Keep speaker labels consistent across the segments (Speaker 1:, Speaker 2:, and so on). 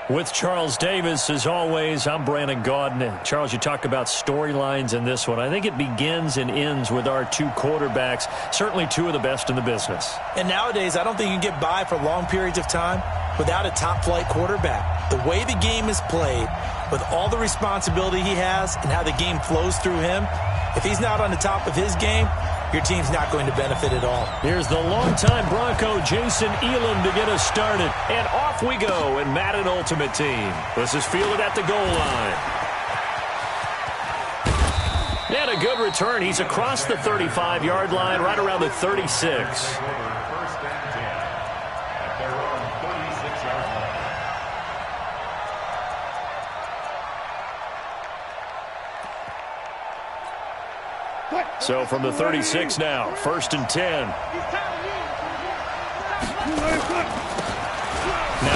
Speaker 1: With Charles Davis, as always, I'm Brandon Gaudin. Charles, you talk about storylines in this one. I think it begins and ends with our two quarterbacks, certainly two of the best in the business.
Speaker 2: And nowadays, I don't think you can get by for long periods of time without a top-flight quarterback. The way the game is played, with all the responsibility he has and how the game flows through him, if he's not on the top of his game, your team's not going to benefit at all.
Speaker 1: Here's the longtime Bronco, Jason Elam, to get us started. And off we go in Madden Ultimate Team. This is fielded at the goal line. And a good return. He's across the 35-yard line, right around the 36. So from the 36 now, 1st and 10. Now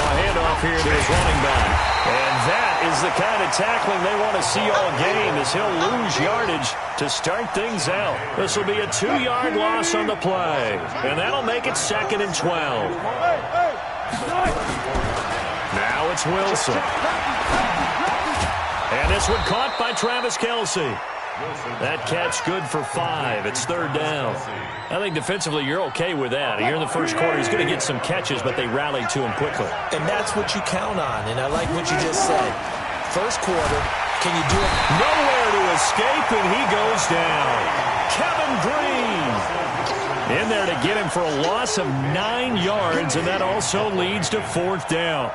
Speaker 1: a handoff here to his running back. And that is the kind of tackling they want to see all game, as he'll lose yardage to start things out. This will be a 2-yard loss on the play. And that'll make it 2nd and 12. Now it's Wilson. And this one caught by Travis Kelce. That catch good for 5. It's 3rd down. I think defensively you're okay with that. Here in the first quarter, he's going to get some catches, but they rallied to him quickly.
Speaker 2: And that's what you count on, and I like what you just said. First quarter, can you do it?
Speaker 1: Nowhere to escape, and he goes down. Kevin Green in there to get him for a loss of 9 yards, and that also leads to 4th down.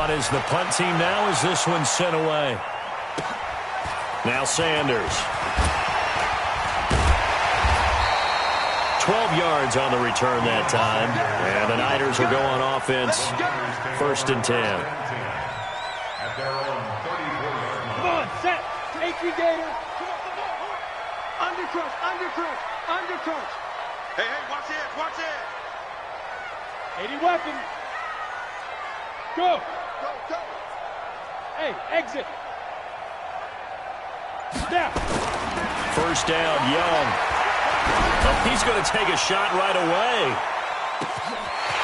Speaker 1: Is the punt team now as this one's sent away. Now Sanders. 12 yards on the return that time. And the Niners will go on offense. 1st and 10.
Speaker 3: Come on, set. H.E. Gator. Undercrush, undercrush, undercrush.
Speaker 4: Hey, watch it, watch it.
Speaker 3: 80 weapon. Go.
Speaker 4: Go, go.
Speaker 3: Hey, exit. Snap.
Speaker 1: 1st down, Young. Oh, he's going to take a shot right away.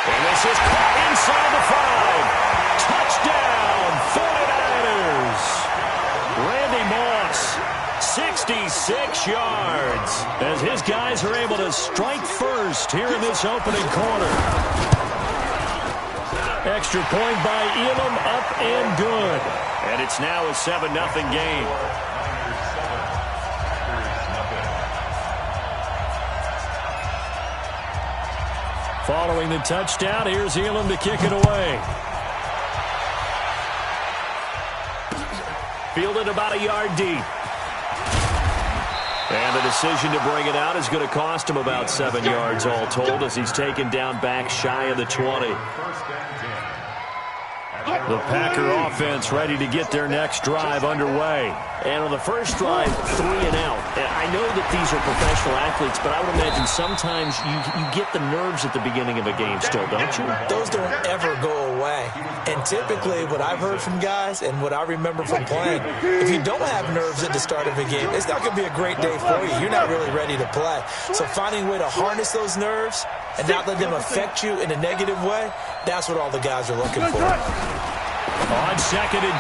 Speaker 1: And this is caught inside the 5. Touchdown, 49ers. Randy Moss, 66 yards, as his guys are able to strike first here in this opening quarter. Extra point by Elam, up and good. And it's now a 7-0 game. Following the touchdown, here's Elam to kick it away. Fielded about a yard deep. And the decision to bring it out is going to cost him about 7 yards all told, as he's taken down back shy of the 20. The Packer offense ready to get their next drive underway. And on the first drive, 3 and out. And I know that these are professional athletes, but I would imagine sometimes you get the nerves at the beginning of a game still, don't you?
Speaker 2: Those don't ever go away. And typically what I've heard from guys and what I remember from playing, if you don't have nerves at the start of a game, it's not going to be a great day for you. You're not really ready to play. So finding a way to harness those nerves and not let them affect you in a negative way, that's what all the guys are looking for.
Speaker 1: On 2nd and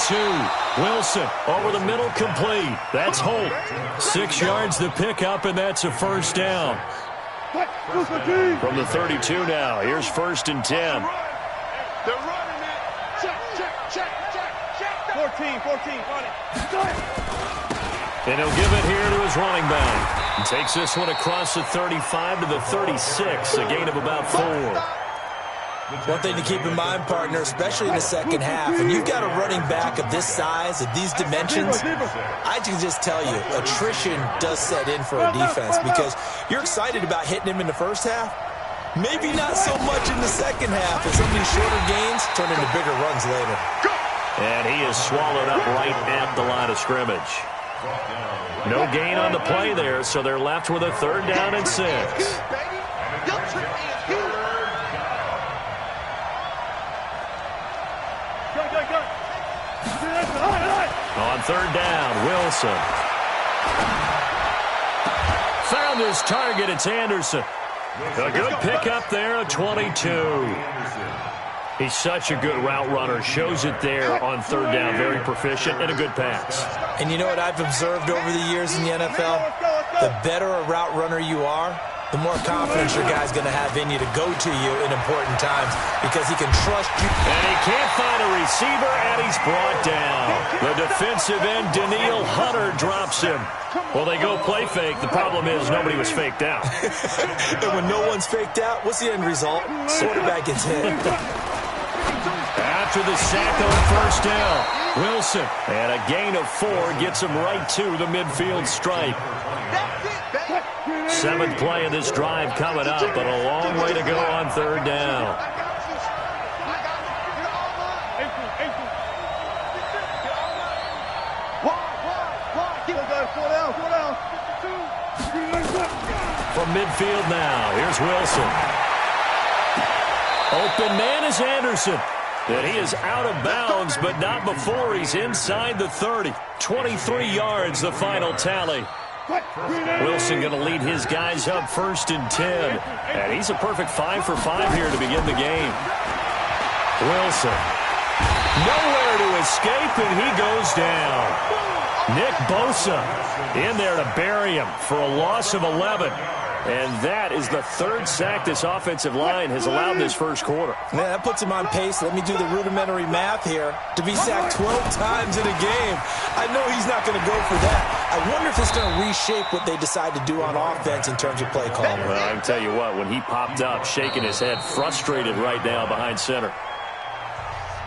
Speaker 1: 2, Wilson over the middle, complete. That's Holt. 6 yards to pick up, and that's a 1st down. From the 32 now, here's 1st and 10.
Speaker 4: They're running it. Check, check, check, check, check.
Speaker 3: 14, run it.
Speaker 1: And he'll give it here to his running back. He takes this one across the 35 to the 36, a gain of about 4.
Speaker 2: One thing to keep in mind, partner, especially in the second half, and you've got a running back of this size, of these dimensions, I can just tell you, attrition does set in for a defense because you're excited about hitting him in the first half. Maybe not so much in the second half, as some of these shorter gains turn into bigger runs later.
Speaker 1: And he is swallowed up right at the line of scrimmage. No gain on the play there, so they're left with a 3rd down and 6. On 3rd down, Wilson. Found his target. It's Anderson. A good pickup there, a 22. He's such a good route runner. Shows it there on third down. Very proficient and a good pass.
Speaker 2: And you know what I've observed over the years in the NFL? The better a route runner you are, the more confidence your guy's going to have in you to go to you in important times because he can trust you.
Speaker 1: And he can't find a receiver, and he's brought down. The defensive end, Daniil Hunter, drops him. Well, they go play fake. The problem is nobody was faked out.
Speaker 2: And when no one's faked out, what's the end result? Quarterback gets hit.
Speaker 1: After the sack on first down, Wilson, and a gain of 4 gets him right to the midfield stripe. 7th play of this drive coming up, but a long way to go on third down. From midfield now, here's Wilson. Open man is Anderson. And he is out of bounds, but not before he's inside the 30. 23 yards, the final tally. Wilson going to lead his guys up 1st and 10. And he's a perfect 5 for 5 here to begin the game. Wilson. Nowhere to escape, and he goes down. Nick Bosa in there to bury him for a loss of 11. And that is the 3rd sack this offensive line has allowed this first quarter.
Speaker 2: Man, that puts him on pace. Let me do the rudimentary math here. To be sacked 12 times in a game, I know he's not going to go for that. I wonder if it's going to reshape what they decide to do on offense in terms of play calling.
Speaker 1: Well, I can tell you what, when he popped up, shaking his head, frustrated right now behind center.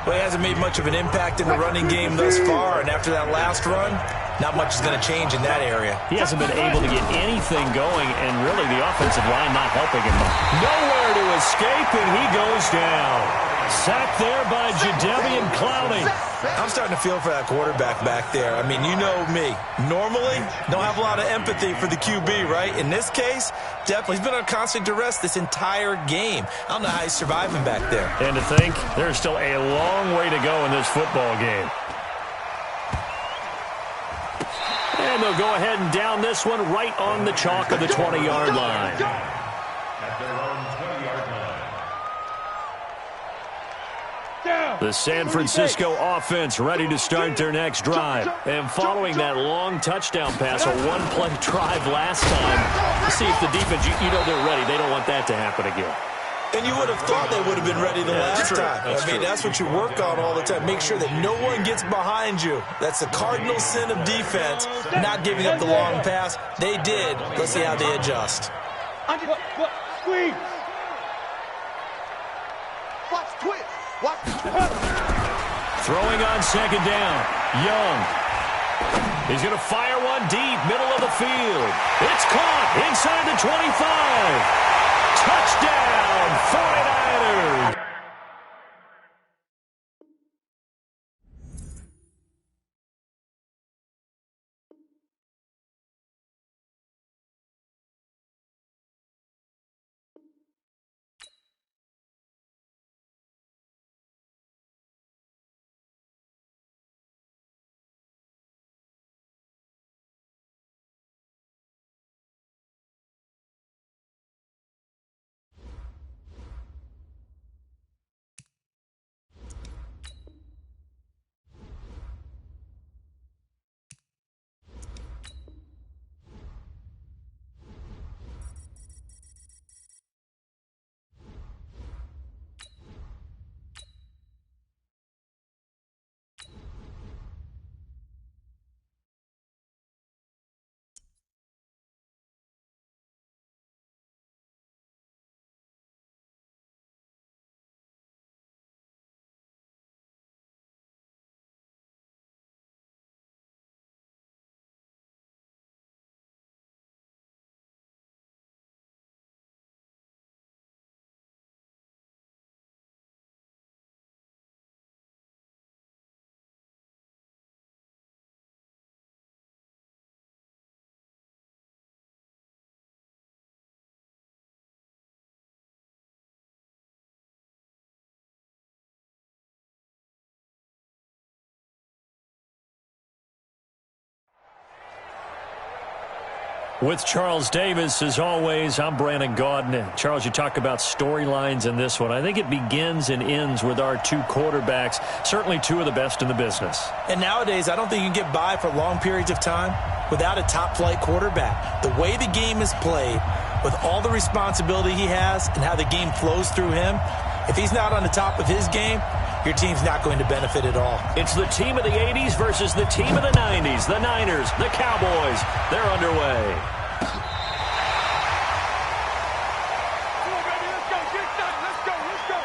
Speaker 2: Well, he hasn't made much of an impact in the running game thus far, and after that last run, not much is going to change in that area.
Speaker 1: He hasn't been able to get anything going, and really the offensive line not helping him much. Nowhere to escape, and he goes down. Sacked there by Jadeveon Clowney.
Speaker 2: I'm starting to feel for that quarterback back there. I mean, you know me. Normally, don't have a lot of empathy for the QB, right? In this case, definitely. He's been on constant duress this entire game. I don't know how he's surviving back there.
Speaker 1: And to think, there's still a long way to go in this football game. And they'll go ahead and down this one right on the chalk of the 20-yard line. The San Francisco offense ready to start their next drive. And following that long touchdown pass, a one-play drive last time, see if the defense, you know they're ready. They don't want that to happen again.
Speaker 2: And you would have thought they would have been ready the last time. That's what you work on all the time. Make sure that no one gets behind you. That's the cardinal sin of defense, not giving up the long pass. They did. Let's see how they adjust.
Speaker 3: Squeeze.
Speaker 4: Watch twist. Watch.
Speaker 1: Throwing on second down. Young. He's going to fire one deep, middle of the field. It's caught inside the 25. Touchdown, 49ers. With Charles Davis, as always, I'm Brandon Gaudin. Charles, you talk about storylines in this one. I think it begins and ends with our two quarterbacks, certainly two of the best in the business.
Speaker 2: And nowadays, I don't think you can get by for long periods of time without a top-flight quarterback. The way the game is played, with all the responsibility he has and how the game flows through him, if he's not on the top of his game, your team's not going to benefit at all.
Speaker 1: It's the team of the 80s versus the team of the 90s. The Niners, the Cowboys, they're underway.
Speaker 4: Come on, baby, let's go. Get it done. Let's go. Let's go.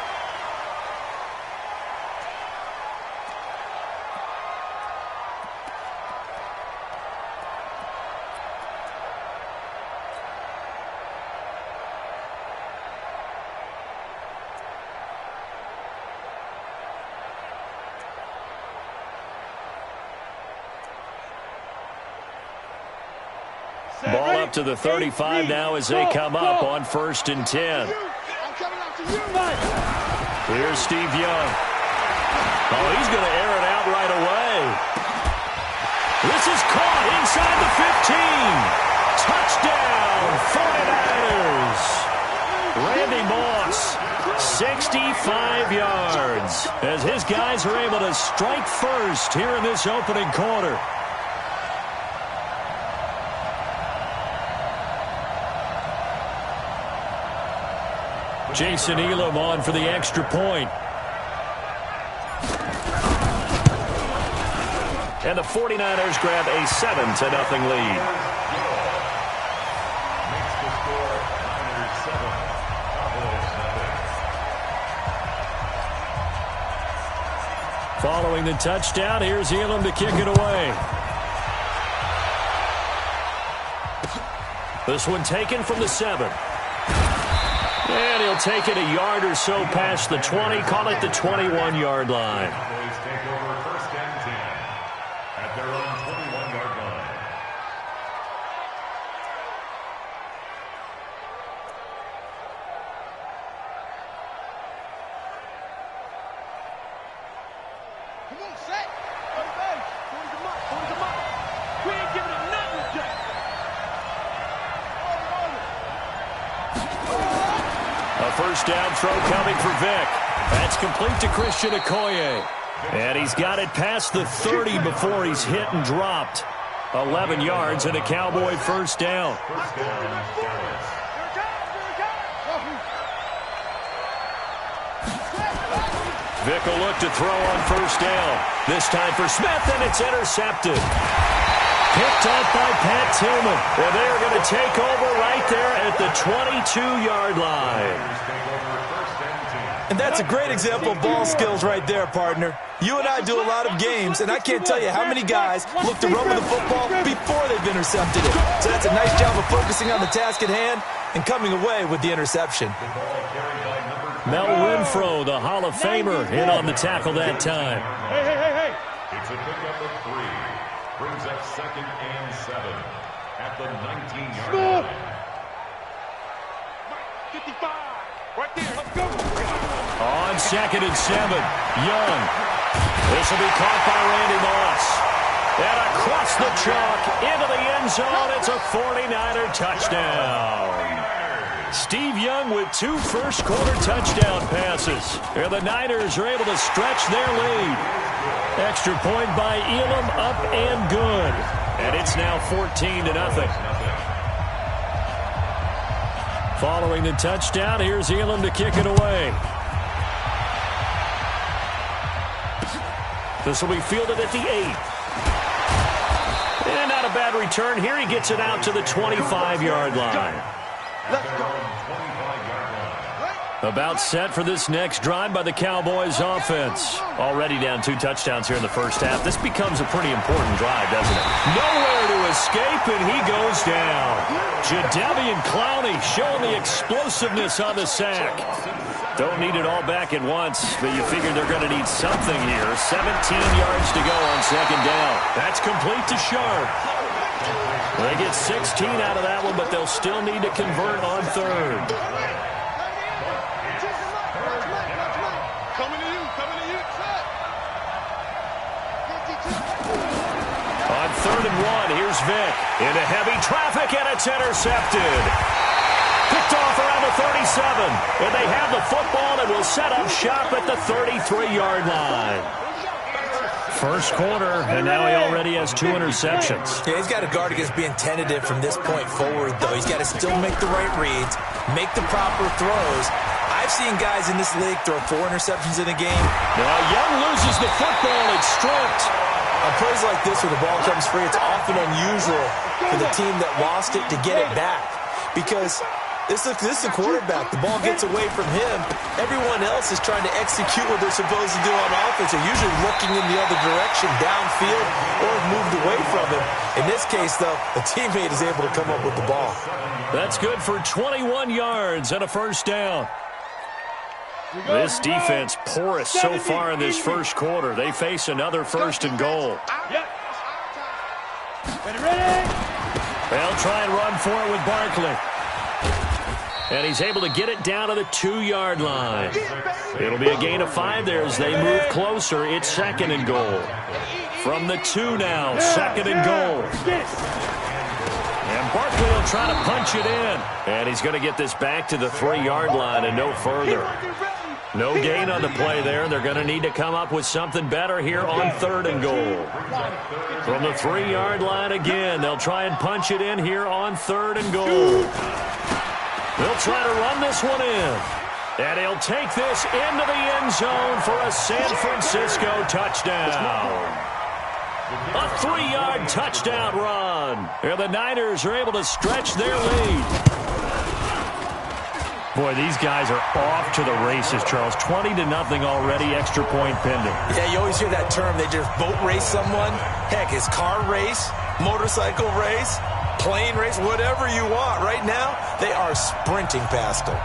Speaker 1: Ball up to the 35 now as they come up on 1st and 10.
Speaker 4: I'm coming after you.
Speaker 1: Here's Steve Young. Oh, he's going to air it out right away. This is caught inside the 15. Touchdown, 49ers. Randy Moss, 65 yards, as his guys are able to strike first here in this opening quarter. Jason Elam on for the extra point. And the 49ers grab a 7-0 lead. Following the touchdown, here's Elam to kick it away. This one taken from the 7. And he'll take it a yard or so past the 20, call it the 21-yard line.
Speaker 5: Cowboys take over 1st and 10 at their own 21-yard line.
Speaker 4: Come on, set. Everybody, towards the mark, towards the mark. We ain't giving it nothing, Jack.
Speaker 1: A first down throw coming for Vic. That's complete to Christian Okoye. And he's got it past the 30 before he's hit and dropped. 11 yards and a Cowboy first down.
Speaker 5: First down, Dallas.
Speaker 1: Vic will look to throw on first down. This time for Smith, and it's intercepted. Picked up by Pat Tillman. Well, they're going to take over right there at the 22-yard line.
Speaker 2: And that's a great example of ball skills right there, partner. You and I do a lot of games, and I can't tell you how many guys look to run with the football before they've intercepted it. So that's a nice job of focusing on the task at hand and coming away with the interception.
Speaker 1: Mel Renfro, the Hall of Famer, in on the tackle that time.
Speaker 4: Hey.
Speaker 5: It's a pickup of 3. Brings up 2nd and 7 at the 19-yard line.
Speaker 4: 55. Right there. Let's go.
Speaker 1: On 2nd and 7, Young. This will be caught by Randy Moss. And across the chalk into the end zone. It's a 49er touchdown. Steve Young with 2 first-quarter touchdown passes. And the Niners are able to stretch their lead. Extra point by Elam, up and good. And it's now 14-0. Following the touchdown, here's Elam to kick it away. This will be fielded at the 8. And not a bad return. Here he gets it out to the 25-yard line.
Speaker 4: Let's go.
Speaker 1: About set for this next drive by the Cowboys offense. Already down 2 touchdowns here in the first half. This becomes a pretty important drive, doesn't it? Nowhere to escape, and he goes down. Jadeveon Clowney showing the explosiveness on the sack. Don't need it all back at once, but you figure they're going to need something here. 17 yards to go on 2nd down. That's complete to Sharp. They get 16 out of that one, but they'll still need to convert on 3rd. 3rd and 1. Here's Vick into heavy traffic, and it's intercepted. Picked off around the 37. And they have the football and will set up shop at the 33-yard line. First quarter, and now he already has 2 interceptions.
Speaker 2: Yeah, he's got to guard against being tentative from this point forward, though. He's got to still make the right reads, make the proper throws. I've seen guys in this league throw 4 interceptions in a game.
Speaker 1: Now Young loses the football. It's stripped.
Speaker 2: On plays like this where the ball comes free, it's often unusual for the team that lost it to get it back. Because this is a quarterback. The ball gets away from him. Everyone else is trying to execute what they're supposed to do on offense. They're usually looking in the other direction, downfield, or have moved away from him. In this case, though, a teammate is able to come up with the ball.
Speaker 1: That's good for 21 yards and a first down. This defense porous so far in this first quarter. They face another 1st and goal.
Speaker 3: Yep. Ready?
Speaker 1: They'll try and run for it with Barkley. And he's able to get it down to the 2-yard line. It'll be a gain of 5 there as they move closer. It's 2nd and goal. From the 2 now, 2nd and goal. And Barkley will try to punch it in. And he's going to get this back to the 3-yard line and no further. No gain on the play there. They're going to need to come up with something better here on 3rd and goal. From the 3-yard line again, they'll try and punch it in here on 3rd and goal. They'll try to run this one in. And he'll take this into the end zone for a San Francisco touchdown. A 3-yard touchdown run. And the Niners are able to stretch their lead. Boy, these guys are off to the races, Charles. 20-0 already, extra point pending.
Speaker 2: Yeah, you always hear that term. They just boat race someone. Heck, it's car race, motorcycle race, plane race, whatever you want. Right now, they are sprinting past them.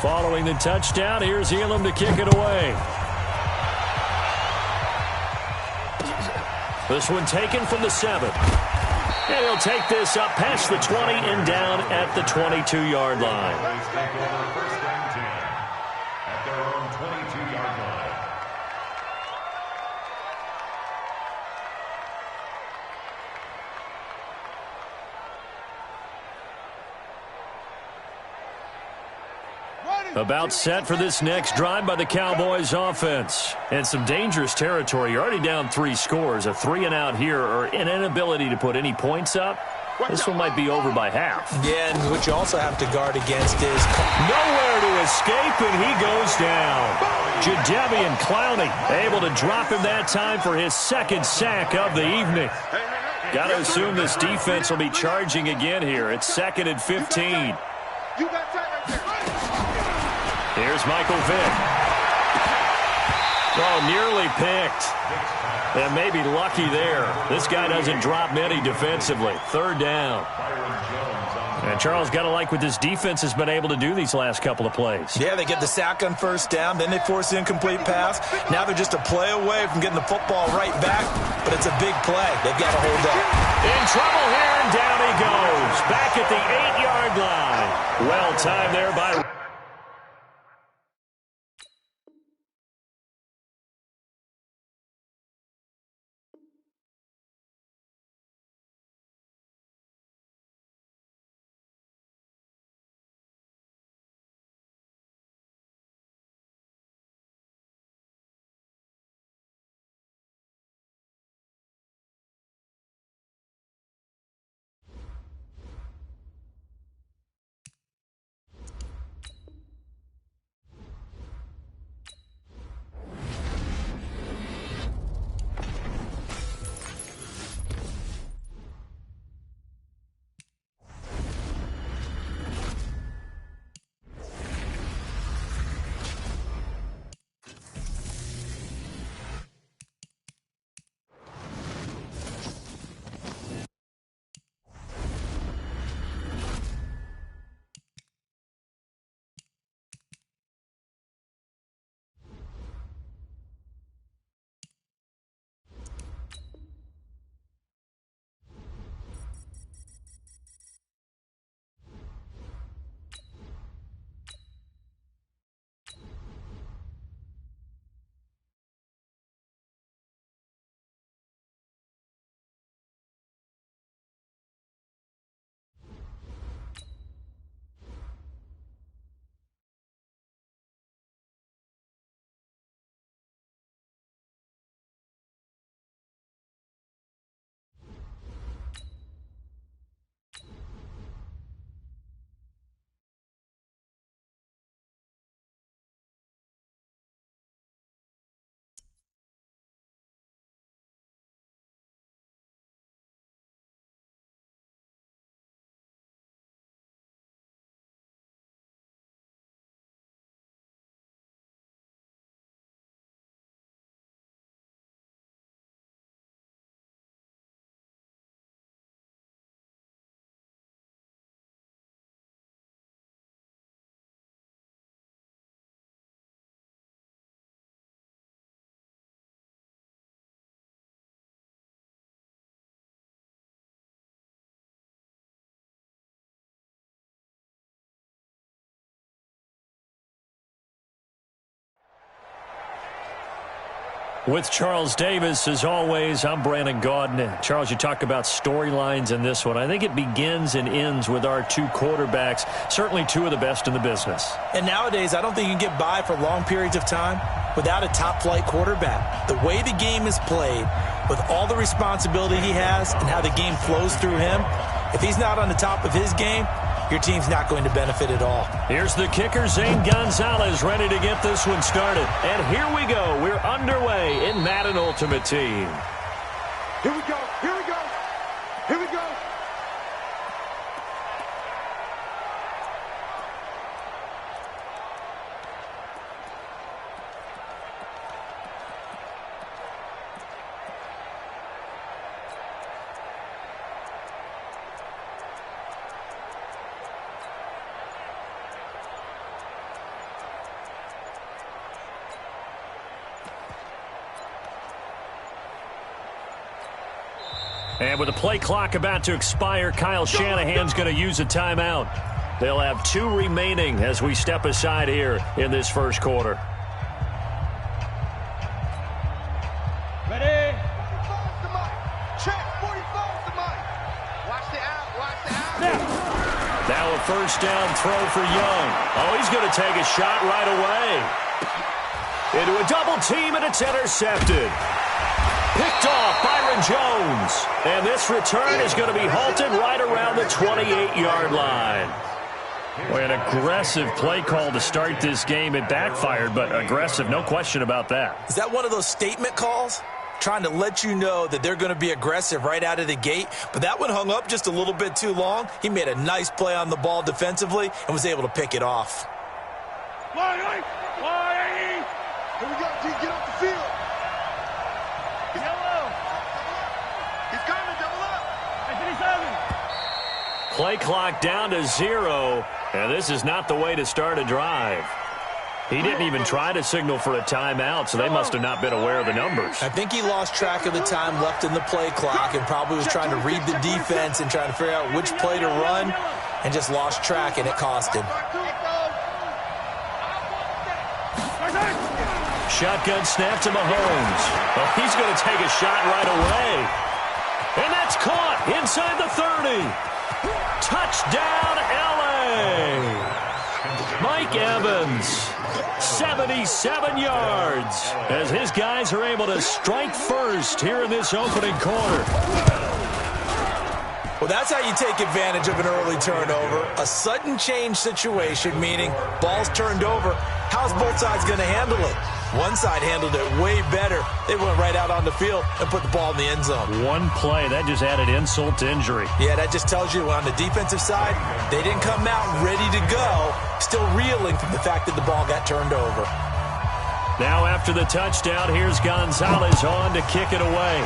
Speaker 1: Following the touchdown, here's Elam to kick it away. This one taken from the 7. And he'll take this up past the 20 and down at the 22-yard line.
Speaker 5: Take over 1st and 10 at their own 22-yard line.
Speaker 1: About set for this next drive by the Cowboys offense. And some dangerous territory. You're already down 3 scores. A 3-and-out here or an inability to put any points up. This one might be over by half.
Speaker 2: Yeah, and what you also have to guard against is
Speaker 1: nowhere to escape, and he goes down. Jadeveon Clowney able to drop him that time for his 2nd sack of the evening. Got to assume this defense will be charging again here. It's 2nd and 15. Here's Michael Vick. Oh, nearly picked. And maybe lucky there. This guy doesn't drop many defensively. 3rd down. And Charles, got to like what this defense has been able to do these last couple of plays.
Speaker 2: Yeah, they get the sack on 1st down, then they force the incomplete pass. Now they're just a play away from getting the football right back, but it's a big play. They've got to hold up.
Speaker 1: In trouble here, and down he goes. Back at the 8-yard line. Well timed there by... With Charles Davis, as always, I'm Brandon Gaudin. Charles, you talk about storylines in this one. I think it begins and ends with our two quarterbacks, certainly two of the best in the business.
Speaker 2: And nowadays, I don't think you can get by for long periods of time without a top-flight quarterback. The way the game is played, with all the responsibility he has and how the game flows through him, if he's not on the top of his game, your team's not going to benefit at all.
Speaker 1: Here's the kicker, Zane Gonzalez, ready to get this one started. And here we go. We're underway in Madden Ultimate Team.
Speaker 4: Here we go. Here we go. Here we go.
Speaker 1: And with the play clock about to expire, Kyle Shanahan's going to use a timeout. They'll have 2 remaining as we step aside here in this first quarter.
Speaker 4: Ready? 45's the mic. Check. 45's the mic. Watch the out. Watch the out.
Speaker 1: Now a first down throw for Young. Oh, he's going to take a shot right away. Into a double team, and it's intercepted. Picked off Byron Jones. And this return is going to be halted right around the 28-yard line. Boy, an aggressive play call to start this game. It backfired, but aggressive, no question about that.
Speaker 2: Is that one of those statement calls? Trying to let you know that they're going to be aggressive right out of the gate. But that one hung up just a little bit too long. He made a nice play on the ball defensively and was able to pick it off.
Speaker 4: Line. Here we go. G, get off the field. Yellow. He's coming. Double up. 57.
Speaker 1: Play clock down to 0, and this is not the way to start a drive. He didn't even try to signal for a timeout, so they must have not been aware of the numbers.
Speaker 2: I think he lost track of the time left in the play clock and probably was trying to read the defense and trying to figure out which play to run and just lost track, and it cost him.
Speaker 1: Shotgun snap to Mahomes. Oh, he's going to take a shot right away. And that's caught inside the 30. Touchdown, L.A. Mike Evans, 77 yards, as his guys are able to strike first here in this opening quarter.
Speaker 2: Well, that's how you take advantage of an early turnover. A sudden change situation, meaning ball's turned over. How's both sides going to handle it? One side handled it way better. They went right out on the field and put the ball in the end zone.
Speaker 1: One play, that just added insult to injury.
Speaker 2: Yeah, that just tells you on the defensive side, they didn't come out ready to go, still reeling from the fact that the ball got turned over.
Speaker 1: Now after the touchdown, here's Gonzalez on to kick it away.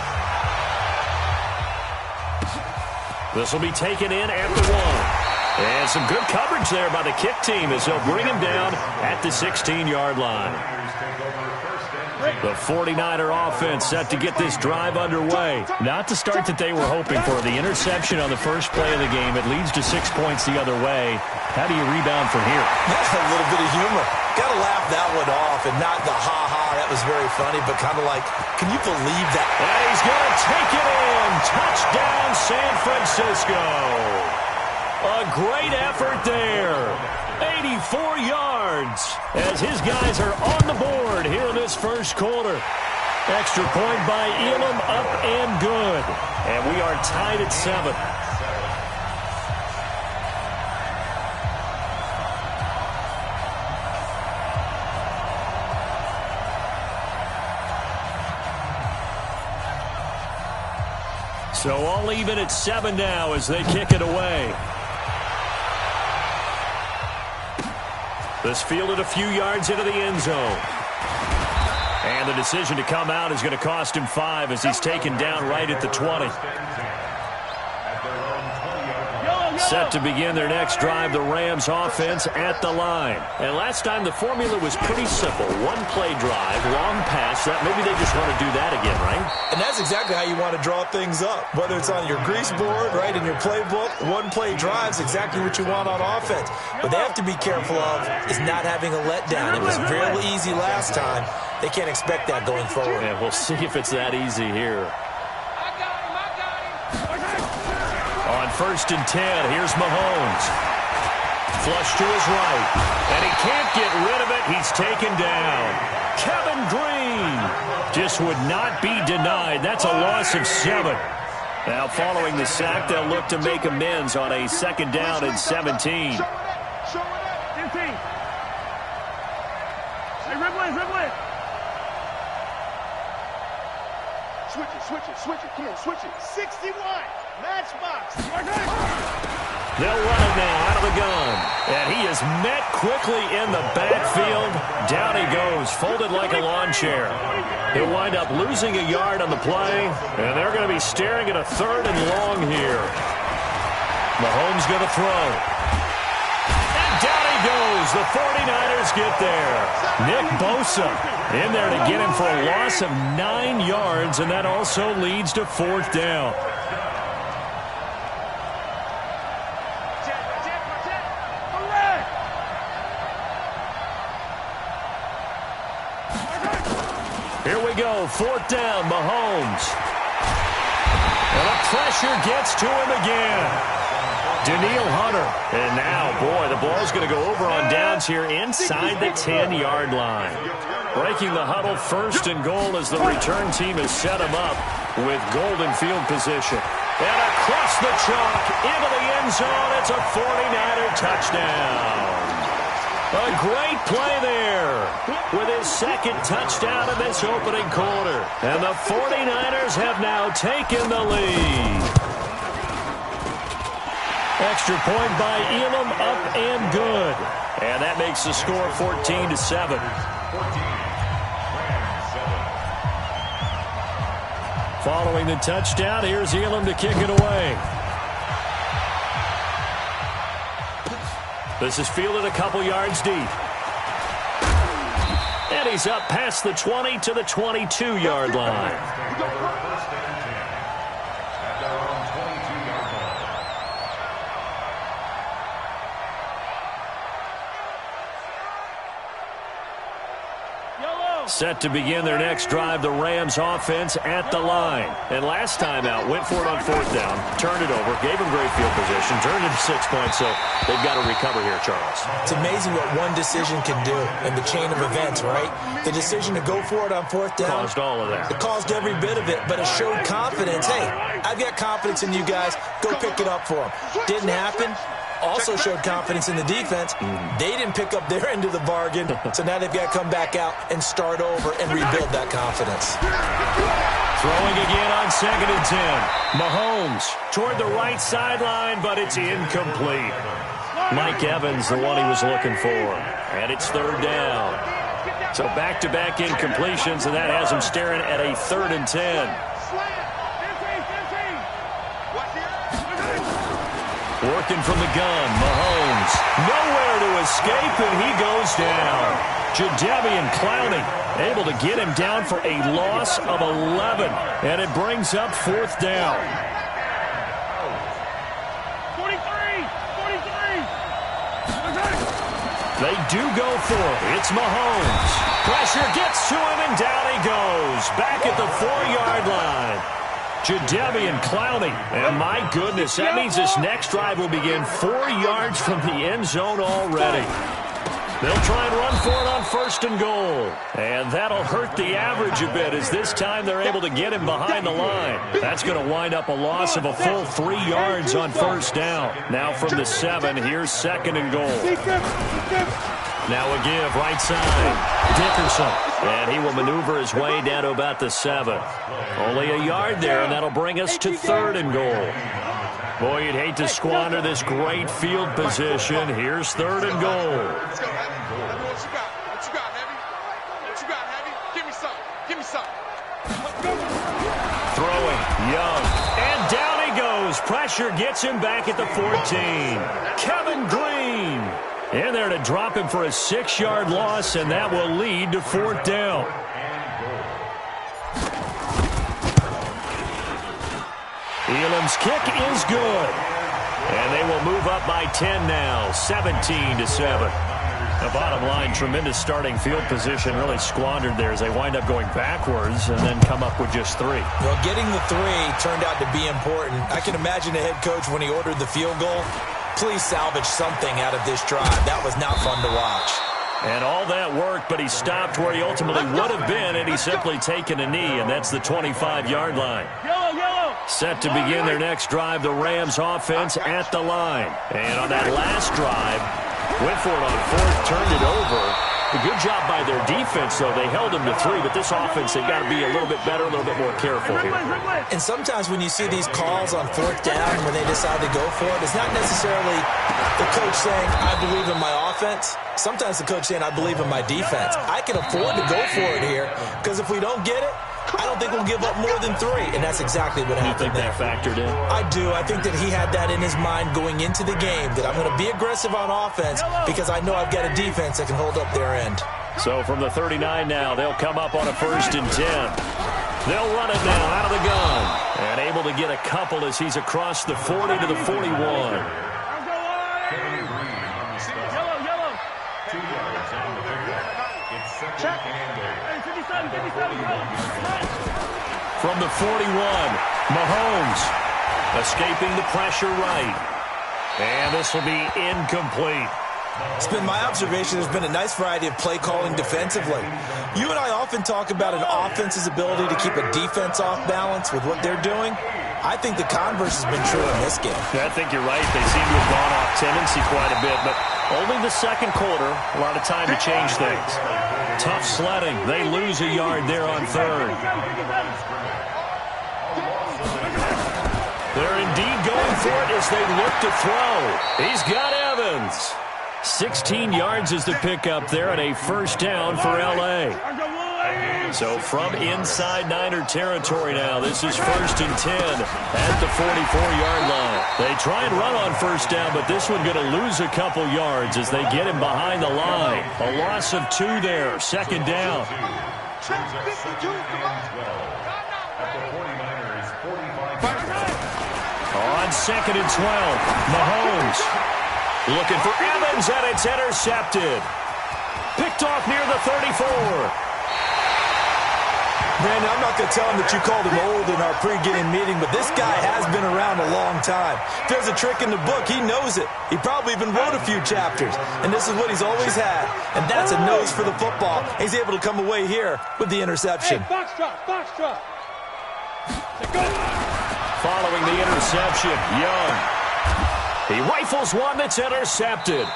Speaker 1: This will be taken in at the 1. And some good coverage there by the kick team as they'll bring him down at the 16-yard line. The 49er offense set to get this drive underway. Not the start that they were hoping for. The interception on the first play of the game, it leads to 6 points the other way. How do you rebound from here?
Speaker 2: That's a little bit of humor. Got to laugh that one off and not the ha-ha. That was very funny, but kind of like, can you believe that?
Speaker 1: And he's going to take it in. Touchdown, San Francisco. A great effort there. 84 yards as his guys are on the board here in this first quarter. Extra point by Elam, up and good. And we are tied at 7. So all even at 7 now as they kick it away. This fielded a few yards into the end zone. And the decision to come out is going to cost him 5 as he's taken down right at the 20. Set to begin their next drive, the Rams offense at the line. And last time the formula was pretty simple. One play drive, long pass. That maybe they just want to do that again, right?
Speaker 2: And that's exactly how you want to draw things up. Whether it's on your grease board, right, in your playbook, one play drive's exactly what you want on offense. What they have to be careful of is not having a letdown. It was really easy last time. They can't expect that going forward.
Speaker 1: And we'll see if it's that easy here.
Speaker 3: I got him.
Speaker 1: On 1st and 10, here's Mahomes. Flush to his right. And he can't get rid of it. He's taken down. Kevin Green just would not be denied. That's a loss of 7. Now, following the sack, they'll look to make amends on a 2nd down and 17.
Speaker 4: Switch it. Come on, switch it. 61. Matchbox.
Speaker 1: They'll run it now out of the gun. And he is met quickly in the backfield. Down he goes, folded like a lawn chair. He'll wind up losing a yard on the play. And they're going to be staring at a 3rd and long here. Mahomes going to throw. And down he goes. The 49ers get there. Nick Bosa in there to get him for a loss of 9 yards, and that also leads to 4th down. Here we go, 4th down, Mahomes. And the pressure gets to him again. Daniil Hunter. And now, boy, the ball's going to go over on downs here inside the 10-yard line. Breaking the huddle, 1st and goal as the return team has set him up with golden field position. And across the chalk into the end zone, it's a 49er touchdown. A great play there with his 2nd touchdown of this opening quarter. And the 49ers have now taken the lead. Extra point by Elam, up and good. And that makes the score 14-7. Following the touchdown, here's Elam to kick it away. This is fielded a couple yards deep. And he's up past the 20 to the 22-yard line. Set to begin their next drive, the Rams offense at the line. And last time out, went for it on 4th down, turned it over, gave them great field position, turned it to 6 points, so they've got to recover here, Charles.
Speaker 2: It's amazing what one decision can do in the chain of events, right? The decision to go for it on 4th down.
Speaker 1: Caused all of that.
Speaker 2: It caused every bit of it, but it showed confidence. Hey, I've got confidence in you guys. Go pick it up for them. Didn't happen. Also showed confidence in the defense. They didn't pick up their end of the bargain, so now they've got to come back out and start over and rebuild that confidence.
Speaker 1: Throwing again on 2nd and 10. Mahomes toward the right sideline, but it's incomplete. Mike Evans, the one he was looking for. And it's 3rd down. So back-to-back incompletions, and that has him staring at a 3rd and 10. Working from the gun, Mahomes. Nowhere to escape, and he goes down. Jadeveon Clowney able to get him down for a loss of 11. And it brings up 4th down.
Speaker 3: 43!
Speaker 1: They do go for it. It's Mahomes. Pressure gets to him, and down he goes. Back at the 4-yard line. Jadeveon Clowney. And my goodness, that means this next drive will begin 4 yards from the end zone already. They'll try and run for it on 1st and goal. And that'll hurt the average a bit as this time they're able to get him behind the line. That's going to wind up a loss of a full 3 yards on 1st down. Now from the 7, here's 2nd and goal. Now a give right side. Dickerson. And he will maneuver his way down to about the 7. Only a yard there, and that'll bring us to 3rd and goal. Boy, you'd hate to squander this great field position. Here's 3rd and goal.
Speaker 4: Let's go, Heavy. What you got, Heavy? What you got, Heavy? Give me something. Give me something.
Speaker 1: Throwing, Young. And down he goes. Pressure gets him back at the 14. Kevin Green in there to drop him for a 6-yard loss, and that will lead to 4th down. Elam's kick is good. And they will move up by 10 now, 17-7. The bottom line, tremendous starting field position, really squandered there as they wind up going backwards and then come up with just 3.
Speaker 2: Well, getting the 3 turned out to be important. I can imagine the head coach when he ordered the field goal. Please salvage something out of this drive. That was not fun to watch.
Speaker 1: And all that work, but he stopped where he ultimately would have been, and he's simply taken a knee, and that's the 25-yard line. Set to begin their next drive, the Rams offense at the line. And on that last drive, went for it on 4th, turned it over. A good job by their defense, though. They held them to 3, but this offense, they've got to be a little bit better, a little bit more careful here.
Speaker 2: And sometimes when you see these calls on 4th down, when they decide to go for it, it's not necessarily the coach saying, I believe in my offense. Sometimes the coach saying, I believe in my defense. I can afford to go for it here, because if we don't get it, I don't think we'll give up more than 3, and that's exactly what happened.
Speaker 1: You think that factored in?
Speaker 2: I do. I think that he had that in his mind going into the game, that I'm going to be aggressive on offense because I know I've got a defense that can hold up their end.
Speaker 1: So from the 39 now, they'll come up on a 1st and 10. They'll run it now out of the gun. And able to get a couple as he's across the 40 to the 41. From the 41, Mahomes escaping the pressure right. And this will be incomplete.
Speaker 2: It's been my observation there's been a nice variety of play calling defensively. You and I often talk about an offense's ability to keep a defense off balance with what they're doing. I think the converse has been true in this game.
Speaker 1: I think you're right. They seem to have gone off tendency quite a bit, but only the second quarter, a lot of time to change things. Tough sledding. They lose a yard there on 3rd. They're indeed going for it as they look to throw. He's got Evans. 16 yards is the pickup there and a 1st down for L.A. So from inside Niner territory now, this is 1st and 10 at the 44-yard line. They try and run on 1st down, but this one going to lose a couple yards as they get him behind the line. A loss of 2 there, 2nd down. On 2nd and 12, Mahomes looking for Evans, and it's intercepted. Picked off near the 34.
Speaker 2: Brandon, I'm not going to tell him that you called him old in our pre-game meeting, but this guy has been around a long time. If there's a trick in the book, he knows it. He probably even wrote a few chapters, and this is what he's always had, and that's a nose for the football. He's able to come away here with the interception.
Speaker 3: Hey, box drop.
Speaker 1: Following the interception, Young. He rifles one that's intercepted.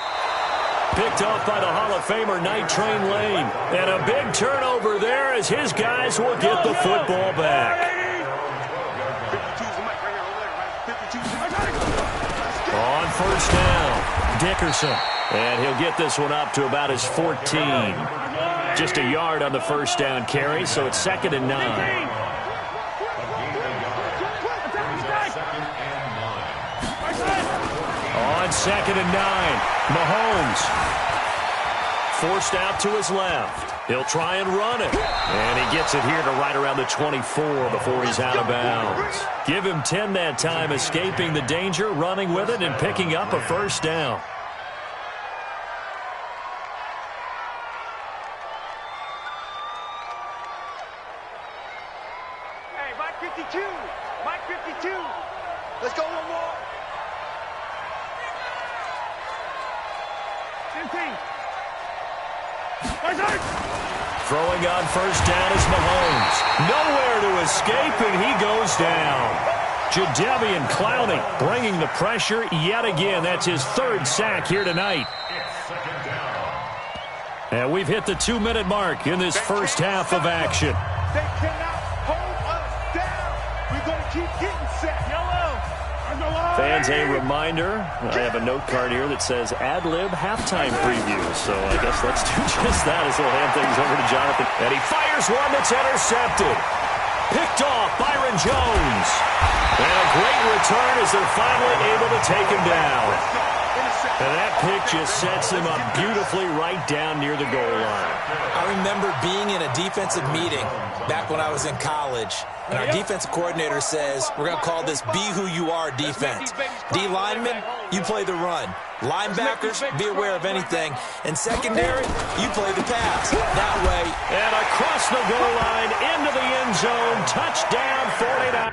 Speaker 1: Picked off by the Hall of Famer Night Train Lane. And a big turnover there as his guys will get the football back. On 1st down, Dickerson. And he'll get this one up to about his 14. Just a yard on the 1st down carry, so it's 2nd and 9. On 2nd and 9, Mahomes forced out to his left. He'll try and run it. And he gets it here to right around the 24 before he's out of bounds. Give him 10 that time, escaping the danger, running with it, and picking up a 1st down.
Speaker 4: Hey, Mike 52. Mike 52. Let's go one more. 15.
Speaker 1: Throwing on 1st down is Mahomes. Nowhere to escape, and he goes down. Jadeveon Clowney bringing the pressure yet again. That's his 3rd sack here tonight. And we've hit the 2-minute mark in this first half of action.
Speaker 4: They cannot hold us down. We're going to keep getting set. Yellow.
Speaker 1: Fans, a reminder, I have a note card here that says ad-lib halftime preview. So I guess let's do just that as we'll hand things over to Jonathan. And he fires one that's intercepted. Picked off Byron Jones. And a great return as they're finally able to take him down. And that pick just sets him up beautifully right down near the goal line.
Speaker 2: I remember being in a defensive meeting back when I was in college, and our defensive coordinator says, we're going to call this Be Who You Are defense. D linemen, you play the run. Linebackers, be aware of anything. And secondary, you play the pass. That way.
Speaker 1: And across the goal line, into the end zone. Touchdown, 49.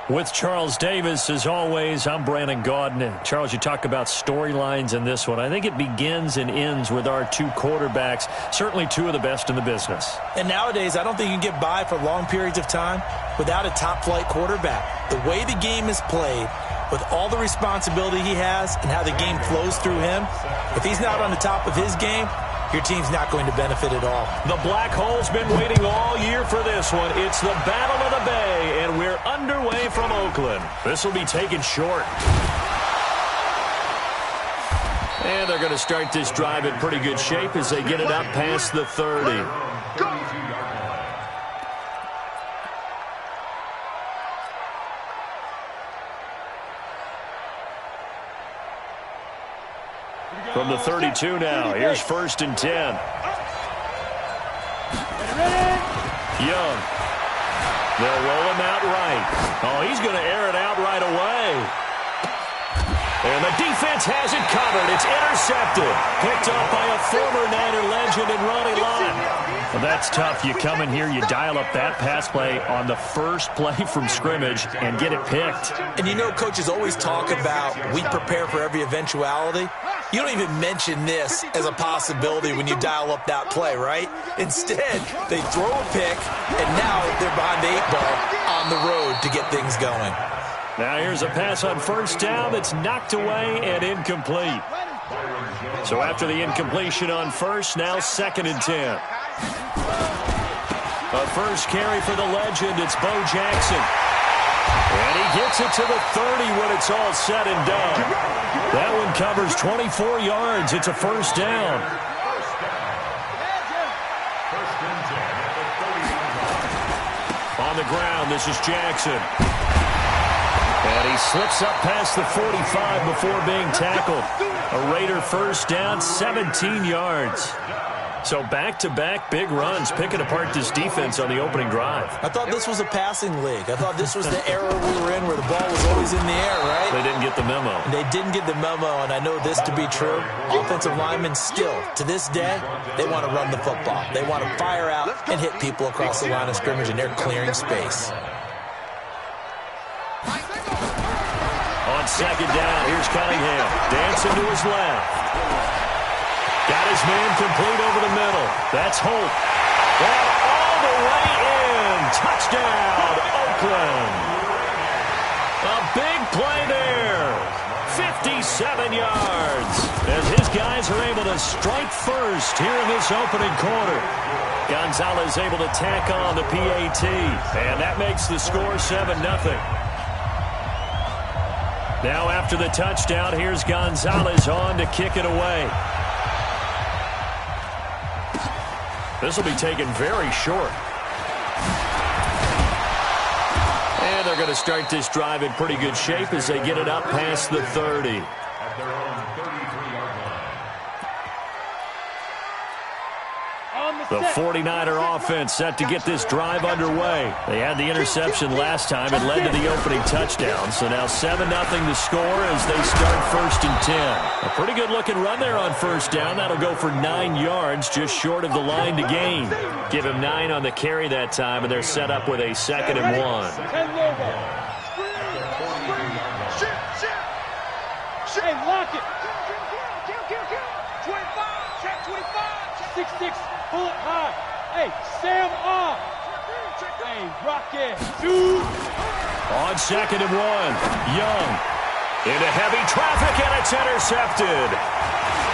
Speaker 1: With Charles Davis, as always, I'm Brandon Gaudin. Charles, you talk about storylines in this one. I think it begins and ends with our two quarterbacks, certainly two of the best in the business.
Speaker 2: And nowadays, I don't think you can get by for long periods of time without a top-flight quarterback. The way the game is played, with all the responsibility he has and how the game flows through him, if he's not on the top of his game, your team's not going to benefit at all.
Speaker 1: The Black Hole's been waiting all year for this one. It's the Battle of the Bay, and we're underway from Oakland. This will be taken short. And they're going to start this drive in pretty good shape as they get it up past the 30. From the 32 now, here's 1st and 10. Young. They'll roll him out right. Oh, he's going to air it out right away. And the defense has it covered. It's intercepted. Picked up by a former Niner legend in Ronnie Lott. Well, that's tough. You come in here, you dial up that pass play on the first play from scrimmage and get it picked.
Speaker 2: And you know coaches always talk about we prepare for every eventuality. You don't even mention this as a possibility when you dial up that play, right? Instead, they throw a pick, and now they're behind the 8 ball on the road to get things going.
Speaker 1: Now here's a pass on 1st down that's knocked away and incomplete. So after the incompletion on 1st, now 2nd and 10. A first carry for the legend, it's Bo Jackson. And he gets it to the 30 when it's all said and done. That one covers 24 yards. It's a 1st down. On the ground, this is Jackson. And he slips up past the 45 before being tackled. A Raider 1st down, 17 yards. So back-to-back big runs picking apart this defense on the opening drive.
Speaker 2: I thought this was a passing league. I thought this was the era we were in where the ball was always in the air, right?
Speaker 1: They didn't get the memo.
Speaker 2: And they didn't get the memo, and I know this to be true. Offensive linemen still, to this day, they want to run the football. They want to fire out and hit people across the line of scrimmage, and they're clearing space.
Speaker 1: On second down, here's Cunningham. Dancing to his left. Got his man complete over the middle. That's Hope. And all the way in. Touchdown, Oakland. A big play there. 57 yards. As his guys are able to strike first here in this opening quarter. Gonzalez able to tack on the PAT. And that makes the score 7-0. Now after the touchdown, here's Gonzalez on to kick it away. This will be taken very short. And they're going to start this drive in pretty good shape as they get it up past the 30.
Speaker 5: At their own 33-yard line.
Speaker 1: The 49er offense set to get this drive underway. They had the interception last time. It led to the opening touchdown. So now 7-0 to score as they start 1st and 10. A pretty good-looking run there on first down. That'll go for 9 yards, just short of the line to gain. Give him 9 on the carry that time, and they're set up with a 2nd and 1.
Speaker 3: Hey, lock it. 25, check 25. 6-6. Pull it high. Hey, Sam off. Hey, rock it. Dude.
Speaker 1: On 2nd and 1, Young into heavy traffic, and it's intercepted.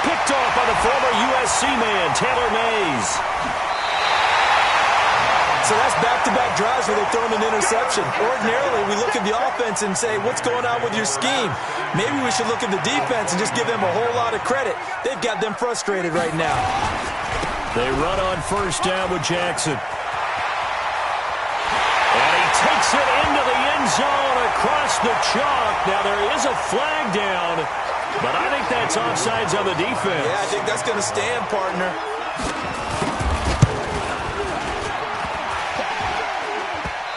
Speaker 1: Picked off by the former USC man, Taylor Mays.
Speaker 2: So that's back-to-back drives where they're throwing an interception. Ordinarily, we look at the offense and say, what's going on with your scheme? Maybe we should look at the defense and just give them a whole lot of credit. They've got them frustrated right now.
Speaker 1: They run on first down with Jackson. And he takes it into the end zone across the chalk. Now there is a flag down, but I think that's offsides on the defense.
Speaker 2: Yeah, I think that's going to stand, partner.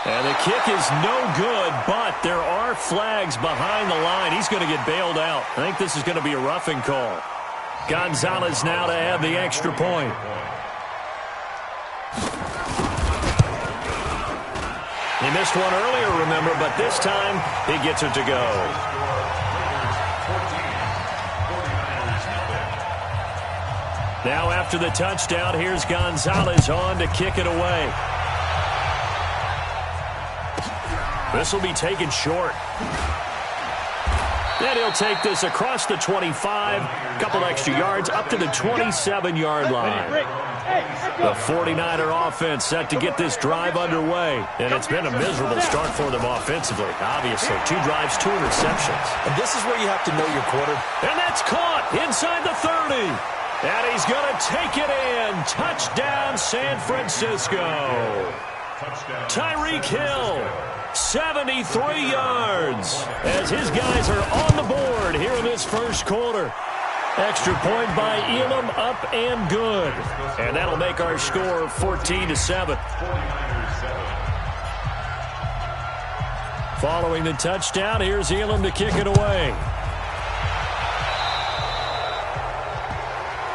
Speaker 1: And the kick is no good, but there are flags behind the line. He's going to get bailed out. I think this is going to be a roughing call. Gonzalez now to add the extra point. He missed one earlier, remember, but this time he gets it to go. Now after the touchdown, here's Gonzalez on to kick it away. This will be taken short. And he'll take this across the 25, a couple extra yards, up to the 27-yard line. The 49er offense set to get this drive underway. And it's been a miserable start for them offensively, obviously. 2 drives, 2 interceptions.
Speaker 2: And this is where you have to know your quarterback.
Speaker 1: And that's caught inside the 30. And he's going to take it in. Touchdown, San Francisco. Tyreek Hill. 73 yards as his guys are on the board here in this first quarter. Extra point by Elam, up and good. And that'll make our score 14-7. Following the touchdown, here's Elam to kick it away.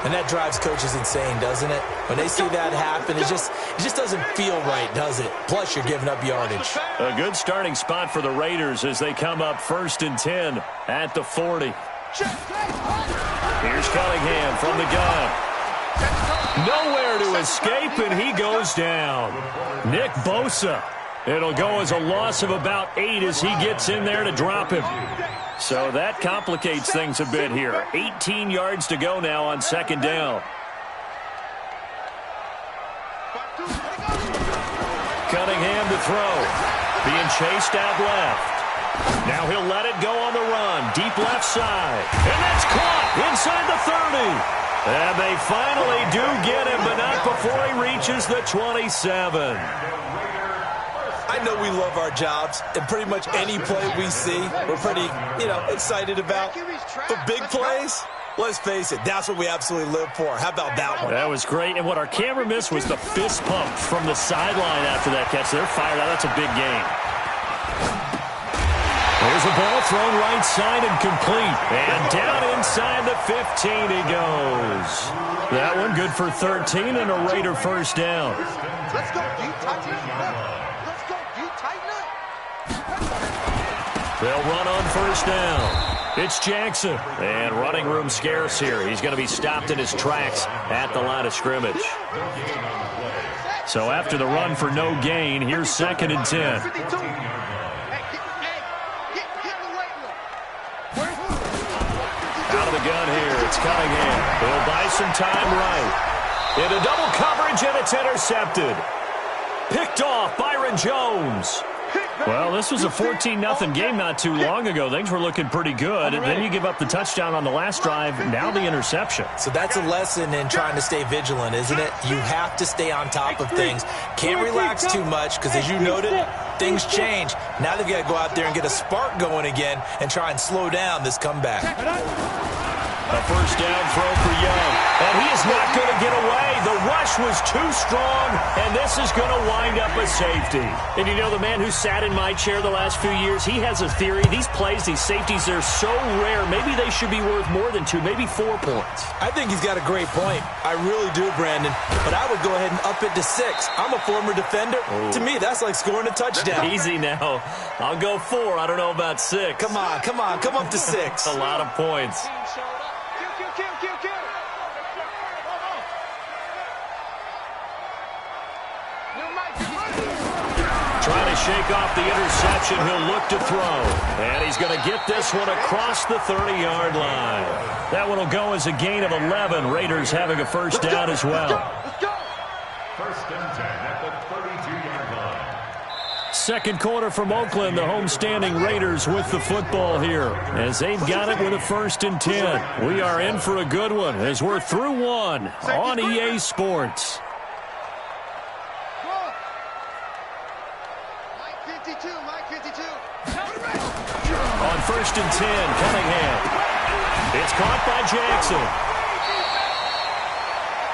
Speaker 2: And that drives coaches insane, doesn't it? When they see that happen, it just doesn't feel right, does it? Plus, you're giving up yardage.
Speaker 1: A good starting spot for the Raiders as they come up 1st and 10 at the 40. Here's Cunningham from the gun. Nowhere to escape, and he goes down. Nick Bosa. It'll go as a loss of about 8 as he gets in there to drop him. So that complicates things a bit here. 18 yards to go now on 2nd down. Cunningham to throw. Being chased out left. Now he'll let it go on the run. Deep left side. And that's caught inside the 30. And they finally do get him, but not before he reaches the 27.
Speaker 2: I know we love our jobs, and pretty much any play we see, we're pretty, excited about. But big plays, Let's face it, that's what we absolutely live for. How about that one?
Speaker 1: That was great. And what our camera missed was the fist pump from the sideline after that catch. They're fired out. That's a big game. There's a ball thrown right side and complete. And down inside the 15 he goes. That one good for 13 and a Raider first down.
Speaker 4: Let's go, deep, tighten up. Let's go, deep, tighten up.
Speaker 1: They'll run on first down. It's Jackson. And running room scarce here. He's going to be stopped in his tracks at the line of scrimmage. So after the run for no gain, here's 2nd and 10. Out of the gun here, it's Cunningham. He'll buy some time right. Into double coverage, and it's intercepted. Picked off Byron Jones. Well, this was a 14-0 game not too long ago. Things were looking pretty good. And then you give up the touchdown on the last drive. Now the interception.
Speaker 2: So that's a lesson in trying to stay vigilant, isn't it? You have to stay on top of things. Can't relax too much because, as you noted, things change. Now they've got to go out there and get a spark going again and try and slow down this comeback.
Speaker 1: A first down throw for Young. And he is not going to get away. The rush was too strong, and this is going to wind up a safety. And you know, the man who sat in my chair the last few years, he has a theory. These plays, these safeties, they're so rare. Maybe they should be worth more than 2, maybe 4 points.
Speaker 2: I think he's got a great point. I really do, Brandon. But I would go ahead and up it to 6. I'm a former defender. To me, that's like scoring a touchdown.
Speaker 1: Easy now. I'll go 4. I don't know about 6.
Speaker 2: Come on. Come up to 6.
Speaker 1: A lot of points. Trying to shake off the interception. He'll look to throw. And he's going to get this one across the 30-yard line. That one will go as a gain of 11. Raiders having a first down as well.
Speaker 5: First and 10 at the 32-yard line.
Speaker 1: Second quarter from Oakland. The homestanding Raiders with the football here as they've got it with a first and 10. We are in for a good one as we're through one on EA Sports. On first and 10, Cunningham. It's caught by Jackson.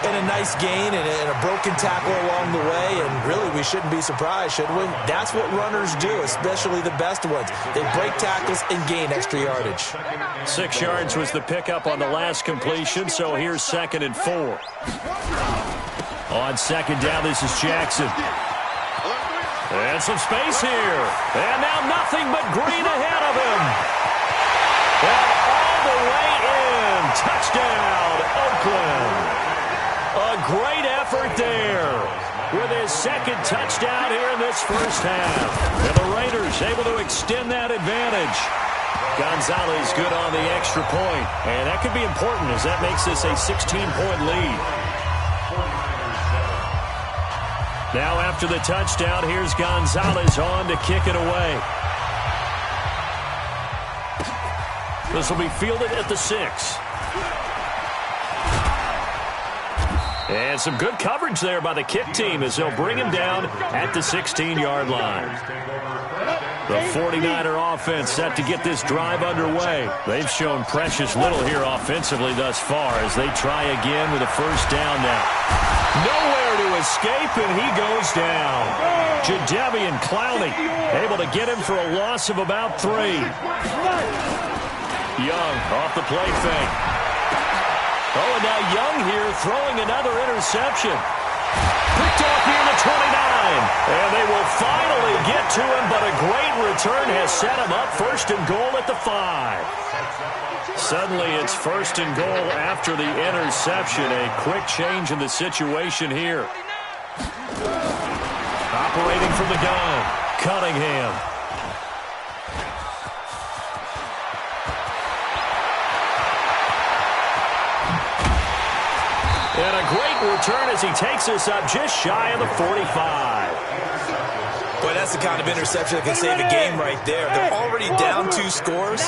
Speaker 2: And a nice gain and a broken tackle along the way, and really we shouldn't be surprised, should we? That's what runners do, especially the best ones. They break tackles and gain extra yardage.
Speaker 1: 6 yards was the pickup on the last completion, so here's 2nd and 4. On second down, this is Jackson. And some space here. And now nothing but green ahead of him. And all the way in. Touchdown, Oakland. A great effort there with his second touchdown here in this first half. And the Raiders able to extend that advantage. Gonzalez good on the extra point. And that could be important as that makes this a 16-point lead. Now after the touchdown, here's Gonzalez on to kick it away. This will be fielded at the 6. And some good coverage there by the kick team as they'll bring him down at the 16-yard line. The 49er offense set to get this drive underway. They've shown precious little here offensively thus far as they try again with a first down now. Nowhere to escape, and he goes down. Jadeveon Clowney able to get him for a loss of about 3. Young off the play fake. Oh, and now Young here throwing another interception. Picked off near the 29. And they will finally get to him, but a great return has set him up first and goal at the 5. Suddenly it's first and goal after the interception. A quick change in the situation here. Operating from the gun, Cunningham. And a great return as he takes us up just shy of the 45.
Speaker 2: Boy, that's the kind of interception that can save a game right there. They're already down 2 scores.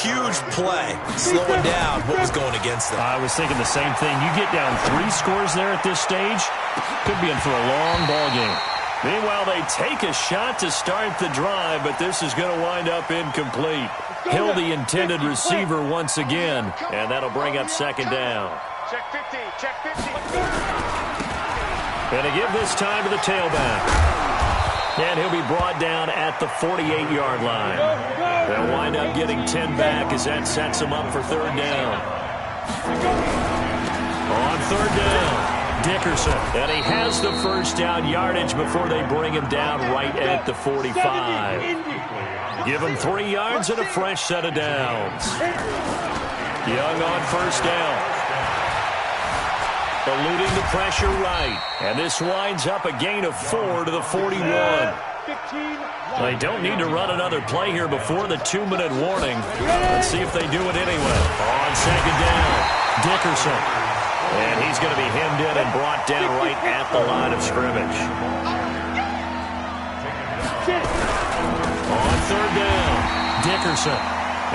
Speaker 2: Huge play, slowing down what was going against them.
Speaker 1: I was thinking the same thing. You get down 3 scores there at this stage, could be in for a long ball game. Meanwhile, they take a shot to start the drive, but this is going to wind up incomplete. Hill, the intended receiver once again, and that'll bring up second down.
Speaker 4: Check 50, check 50.
Speaker 1: Going to give this time to the tailback. And he'll be brought down at the 48-yard line. They'll wind up getting 10 back as that sets them up for third down. On third down, Dickerson. And he has the first down yardage before they bring him down right at the 45. Give him 3 yards and a fresh set of downs. Young on first down. Eluding the pressure right. And this winds up a gain of 4 to the 41. They don't need to run another play here before the 2-minute warning. Let's see if they do it anyway. On second down, Dickerson. And he's going to be hemmed in and brought down right at the line of scrimmage. On third down, Dickerson.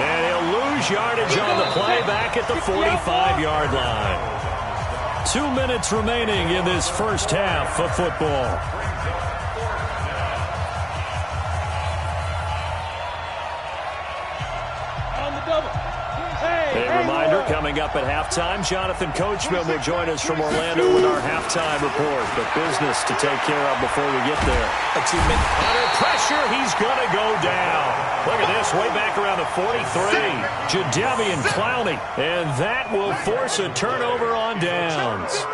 Speaker 1: And he'll lose yardage on the play back at the 45-yard line. 2 minutes remaining in this first half of football.
Speaker 3: On the double. Hey,
Speaker 1: A reminder, coming up at halftime, Jonathan Coachman will join us from Orlando with our halftime report. But business to take care of before we get there.
Speaker 2: A 2-minute.
Speaker 1: Under pressure, he's going to go down. Look at this, way back around the 43. Jadeveon Clowney. And that will force a turnover on downs.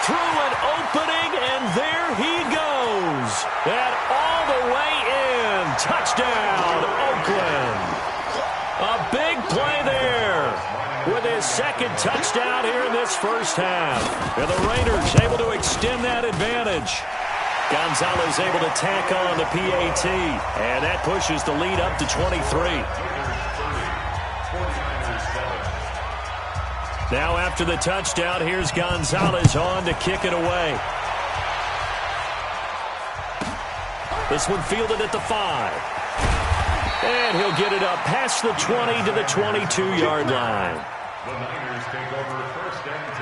Speaker 1: Through an opening, and there he goes. And all the way in. Touchdown, Oakland. A big play there with his second touchdown here in this first half. And the Raiders able to extend that advantage. Gonzalez able to tack on the PAT. And that pushes the lead up to 23. Now after the touchdown, here's Gonzalez on to kick it away. This one fielded at the 5. And he'll get it up past the 20 to the 22-yard line.
Speaker 5: The Niners take over first and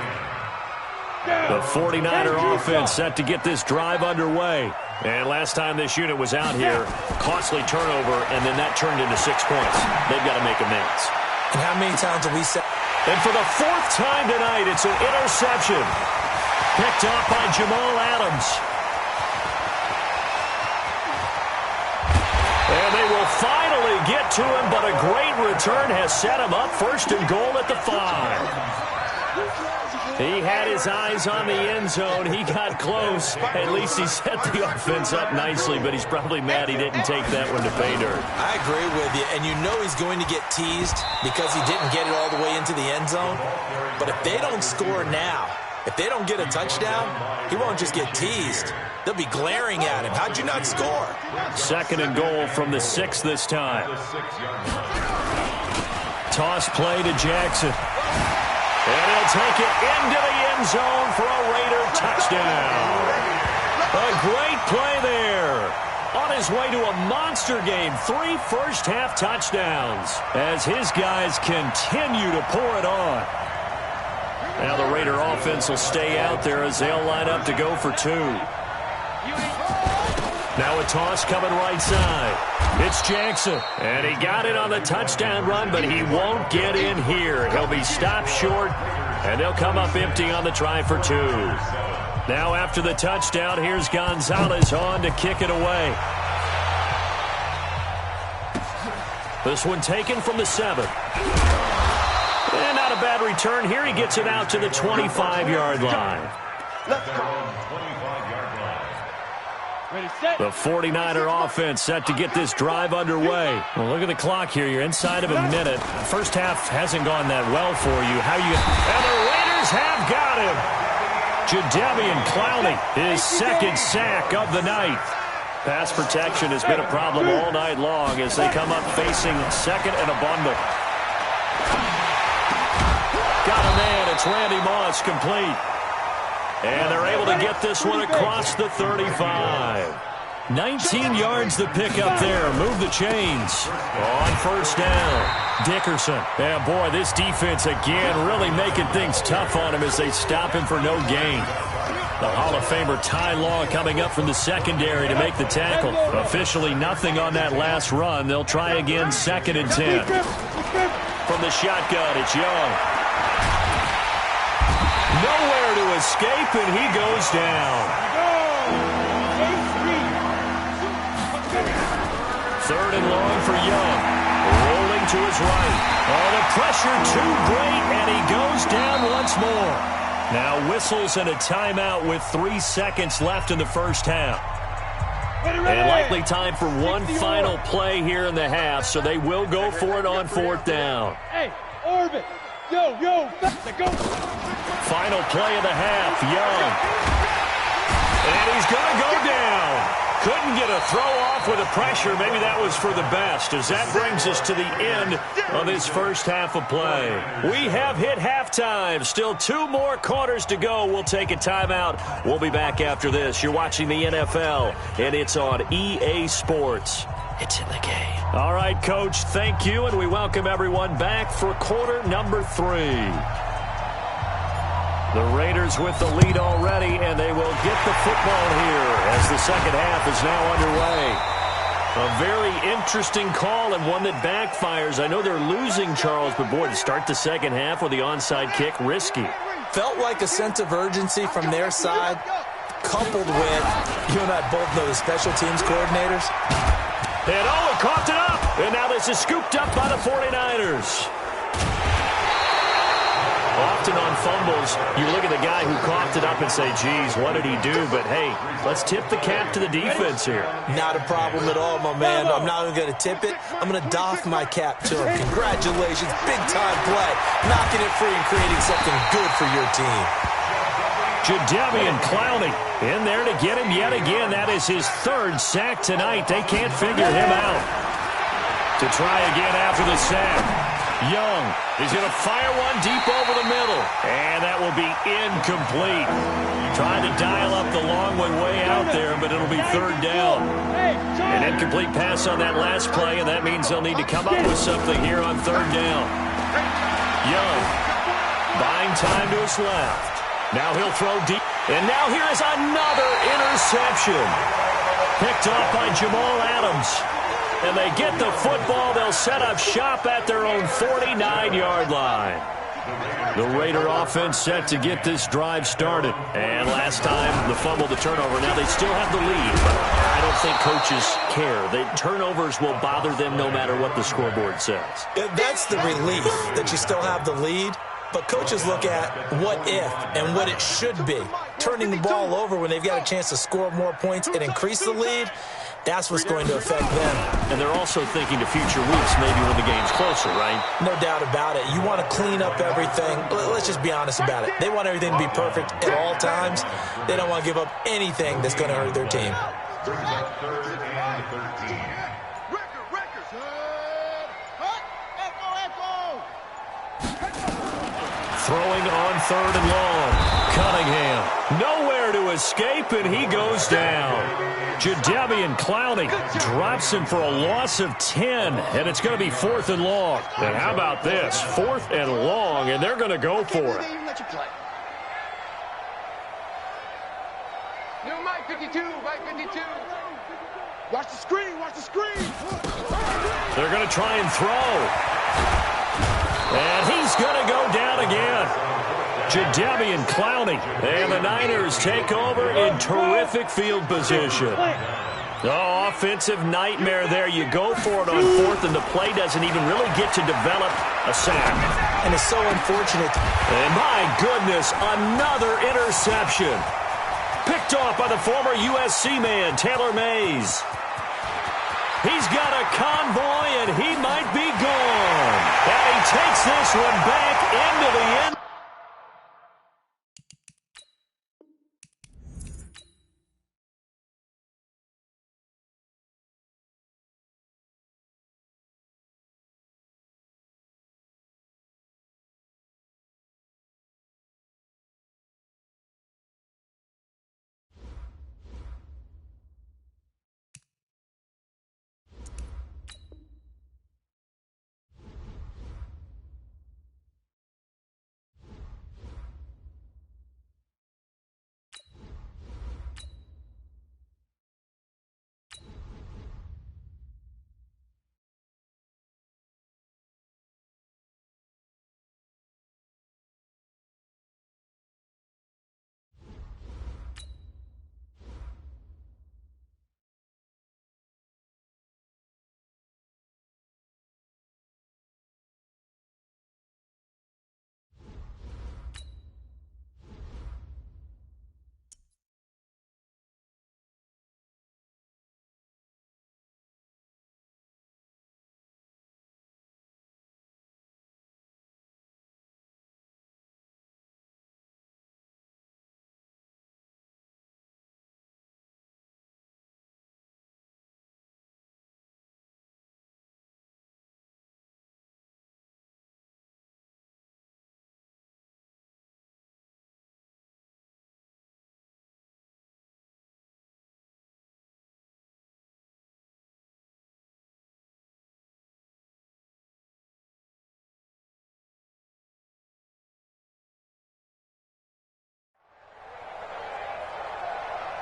Speaker 5: 10.
Speaker 1: The 49er offense set to get this drive underway. And last time this unit was out here, costly turnover, and then that turned into 6 points. They've got to make amends.
Speaker 2: And how many times have we said?
Speaker 1: And for the 4th time tonight, it's an interception. Picked off by Jamal Adams. And they will finally get to him, but a great return has set him up first and goal at the 5. He had his eyes on the end zone. He got close. At least he set the offense up nicely, but he's probably mad he didn't take that one to pay dirt.
Speaker 2: I agree with you, and you know he's going to get teased because he didn't get it all the way into the end zone. But if they don't score now, if they don't get a touchdown, he won't just get teased. They'll be glaring at him. How'd you not score?
Speaker 1: Second and goal from the 6 this time. Toss play to Jackson. And he'll take it into the end zone for a Raider touchdown. A great play there. On his way to a monster game, 3 first-half touchdowns as his guys continue to pour it on. Now the Raider offense will stay out there as they'll line up to go for 2. Now a toss coming right side. It's Jackson. And he got it on the touchdown run, but he won't get in here. He'll be stopped short, and they'll come up empty on the try for 2. Now after the touchdown, here's Gonzalez on to kick it away. This one taken from the 7. And not a bad return here. He gets it out to the 25-yard line. The 49er offense set to get this drive underway. Well, look at the clock here. You're inside of a minute. First half hasn't gone that well for you. And the Raiders have got him. Jadeveon Clowney, his second sack of the night. Pass protection has been a problem all night long as they come up facing second and a bundle. Got a man. It's Randy Moss, complete. And they're able to get this one across the 35. 19 yards to pick up there. Move the chains. On first down, Dickerson. Yeah, boy, this defense again really making things tough on him as they stop him for no gain. The Hall of Famer Ty Law coming up from the secondary to make the tackle. Officially nothing on that last run. They'll try again 2nd and 10. From the shotgun, it's Young. Nowhere to escape, and he goes down. 3rd and long for Young. Rolling to his right. Oh, the pressure too great, and he goes down once more. Now whistles and a timeout with 3 seconds left in the first half. And likely time for one final play here in the half, so they will go for it on 4th down.
Speaker 3: Hey, Orbit. Yo, go.
Speaker 1: Final play of the half, Young. And he's going to go down. Couldn't get a throw off with the pressure. Maybe that was for the best, as that brings us to the end of this first half of play. We have hit halftime. Still 2 more quarters to go. We'll take a timeout. We'll be back after this. You're watching the NFL, and it's on EA Sports. It's in the game. All right, Coach, thank you, and we welcome everyone back for quarter number 3. The Raiders with the lead already, and they will get the football here as the second half is now underway. A very interesting call and one that backfires. I know they're losing, Charles, but boy, to start the second half with the onside kick, risky.
Speaker 2: Felt like a sense of urgency from their side, coupled with, you and I both know the special teams coordinators.
Speaker 1: And oh, he coughed it up, and now this is scooped up by the 49ers. Often on fumbles, you look at the guy who coughed it up and say, geez, what did he do? But, hey, let's tip the cap to the defense here.
Speaker 2: Not a problem at all, my man. I'm not even going to tip it. I'm going to doff my cap to him. Congratulations. Big-time play. Knocking it free and creating something good for your team.
Speaker 1: Jadeveon Clowney in there to get him yet again. That is his 3rd sack tonight. They can't figure him out. To try again after the sack. Young is going to fire one deep over the middle. And that will be incomplete. Trying to dial up the long way out there, but it'll be 3rd down. An incomplete pass on that last play, and that means they'll need to come up with something here on 3rd down. Young buying time to his left. Now he'll throw deep. And now here is another interception. Picked off by Jamal Adams. And they get the football. They'll set up shop at their own 49-yard line. The Raider offense set to get this drive started. And last time, the fumble, the turnover. Now they still have the lead, but I don't think coaches care. The turnovers will bother them no matter what the scoreboard says.
Speaker 2: That's the relief that you still have the lead. But coaches look at what if and what it should be. Turning the ball over when they've got a chance to score more points and increase the lead, that's what's going to affect them.
Speaker 1: And they're also thinking to future weeks, maybe when the game's closer, right?
Speaker 2: No doubt about it. You want to clean up everything. Let's just be honest about it. They want everything to be perfect at all times. They don't want to give up anything that's going to hurt their team.
Speaker 5: Brings up 3rd and 13.
Speaker 1: Throwing on 3rd and long. Cunningham. Nowhere to escape, and he goes down. Jadeveon Clowney drops him for a loss of 10, and it's going to be 4th and long. And how about this? 4th and long, and they're going to go for it.
Speaker 4: New Mike 52, Mike 52. Watch the screen, watch the screen.
Speaker 1: They're going to try and throw. And he's going to go down again. Jadeveon Clowney. And the Niners take over in terrific field position. Oh, offensive nightmare there. You go for it on 4th, and the play doesn't even really get to develop a sack.
Speaker 2: And it's so unfortunate.
Speaker 1: And my goodness, another interception. Picked off by the former USC man, Taylor Mays. He's got a convoy, and he might be gone. And he takes this one back into the end.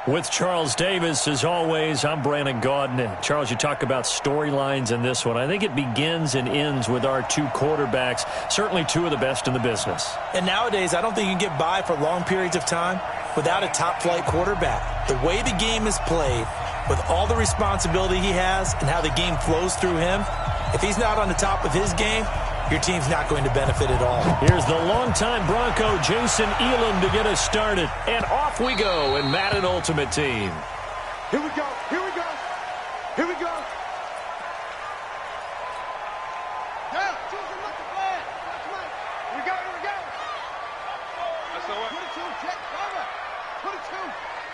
Speaker 1: With Charles Davis, as always, I'm Brandon Gaudin. Charles, you talk about storylines in this one. I think it begins and ends with our two quarterbacks, certainly two of the best in the business.
Speaker 2: And nowadays, I don't think you can get by for long periods of time without a top-flight quarterback. The way the game is played, with all the responsibility he has and how the game flows through him, if he's not on the top of his game, your team's not going to benefit at all.
Speaker 1: Here's the longtime Bronco, Jason Elam, to get us started. And off we go in Madden Ultimate Team.
Speaker 4: Here we go. Here we go. Here we go. Yeah, choose him up the flag. That's right. Here we go. Here we go. That's the one. 22, check, cover. 22,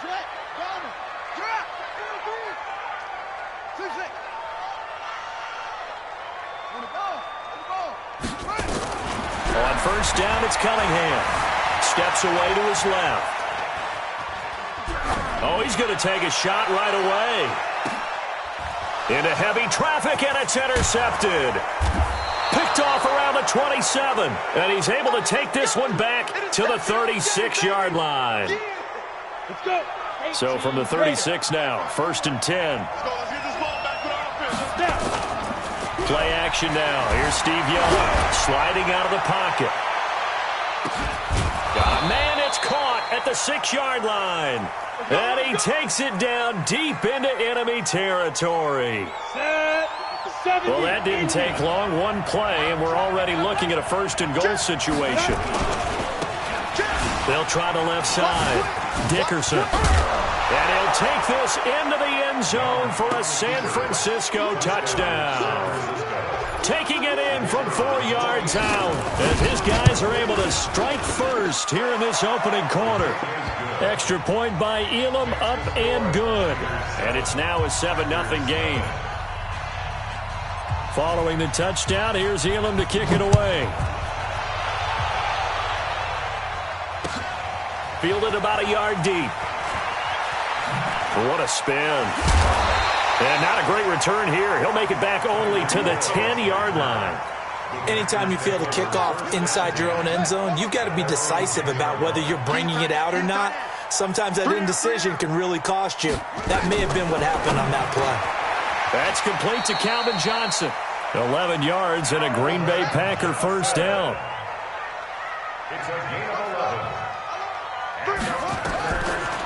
Speaker 4: check, cover. Drop. 2-6. On the ball.
Speaker 1: On first down, it's Cunningham. Steps away to his left. Oh, he's going to take a shot right away. Into heavy traffic, and it's intercepted. Picked off around the 27, and he's able to take this one back to the 36-yard line.
Speaker 4: Let's go.
Speaker 1: So from the 36 now, 1st and 10.
Speaker 4: Let's get this ball back with our offense.
Speaker 1: Play action now. Here's Steve Young sliding out of the pocket. Got a man, it's caught at the 6-yard line. And he takes it down deep into enemy territory. Well, that didn't take long. One play, and we're already looking at a 1st and goal situation. They'll try the left side. Dickerson. And he'll take this into the end zone for a San Francisco touchdown. Taking it in from 4 yards out as his guys are able to strike first here in this opening quarter. Extra point by Elam, up and good. And it's now a 7-0 game. Following the touchdown, here's Elam to kick it away. Fielded about a yard deep. What a spin. And not a great return here. He'll make it back only to the 10-yard line.
Speaker 2: Anytime you fail to kick off inside your own end zone, you've got to be decisive about whether you're bringing it out or not. Sometimes that indecision can really cost you. That may have been what happened on that play.
Speaker 1: That's complete to Calvin Johnson. 11 yards and a Green Bay Packer first down.
Speaker 5: It's a gain of 11.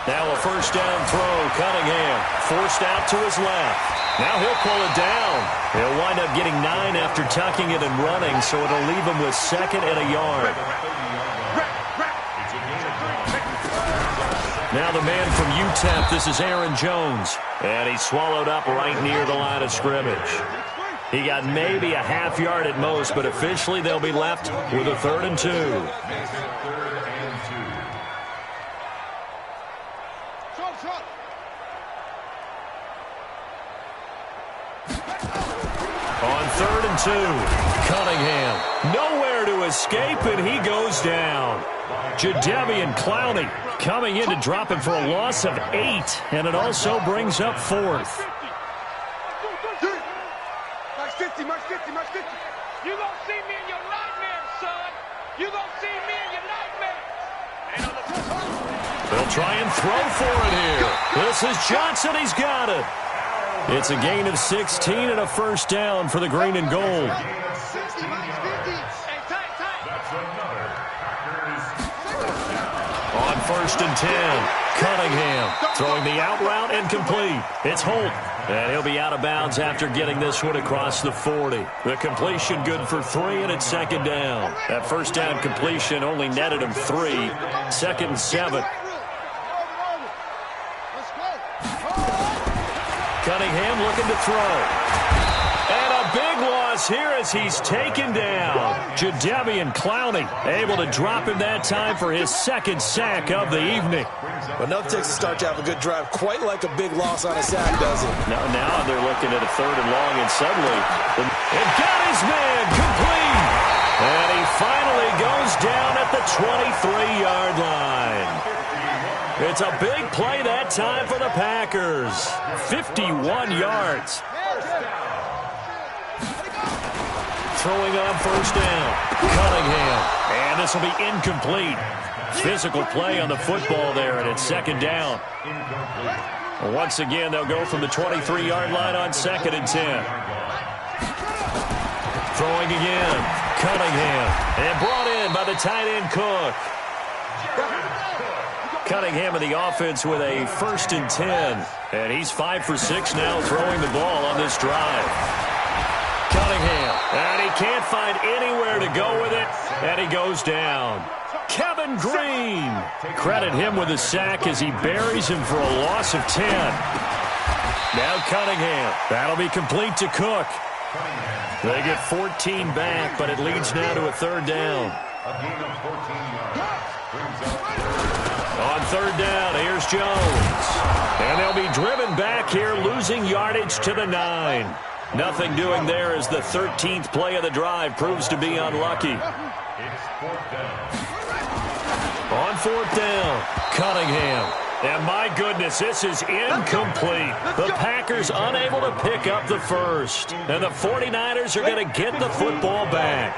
Speaker 1: Now a first down throw. Cunningham forced out to his left. Now he'll pull it down. He'll wind up getting 9 after tucking it and running, so it'll leave him with 2nd and a yard. Now the man from UTEP, this is Aaron Jones. And he's swallowed up right near the line of scrimmage. He got maybe a half yard at most, but officially they'll be left with a 3rd and 2. On 3rd and 2, Cunningham nowhere to escape, and he goes down. Jadeveon Clowney coming in to drop him for a loss of 8, and it also brings up 4th.
Speaker 4: Max 50, Max 50, Max 50.
Speaker 3: You gonna see me in your nightmares, son. You gonna see me in your nightmares.
Speaker 1: They'll try and throw for it here. This is Johnson. He's got it. It's a gain of 16 and a first down for the green and gold. On 1st and 10, Cunningham throwing the out route and complete. It's Holt, and he'll be out of bounds after getting this one across the 40. The completion good for 3, and it's 2nd down. That first down completion only netted him 3. 2nd and 7. Cunningham looking to throw. And a big loss here as he's taken down. Jadeveon Clowney able to drop him that time for his 2nd sack of the evening.
Speaker 2: Well, nothing takes a start to have a good drive quite like a big loss on a sack, does it?
Speaker 1: Now they're looking at a 3rd and long, and suddenly it got his man complete. And he finally goes down at the 23-yard line. It's a big play that time for the Packers. 51 yards. throwing on first down. Cunningham. And this will be incomplete. Physical play on the football there, and it's second down. Once again, they'll go from the 23-yard line on 2nd and 10. Throwing again. Cunningham. And brought in by the tight end Cook. Cunningham in the offense with a 1st and 10. And he's 5 for 6 now throwing the ball on this drive. Cunningham. And he can't find anywhere to go with it. And he goes down. Kevin Green. Credit him with a sack as he buries him for a loss of 10. Now Cunningham. That'll be complete to Cook. They get 14 back, but it leads now to a 3rd down. On 3rd down, here's Jones. And they'll be driven back here, losing yardage to the 9. Nothing doing there as the 13th play of the drive proves to be unlucky. On 4th down, Cunningham. And my goodness, this is incomplete. The Packers unable to pick up the first. And the 49ers are going to get the football back.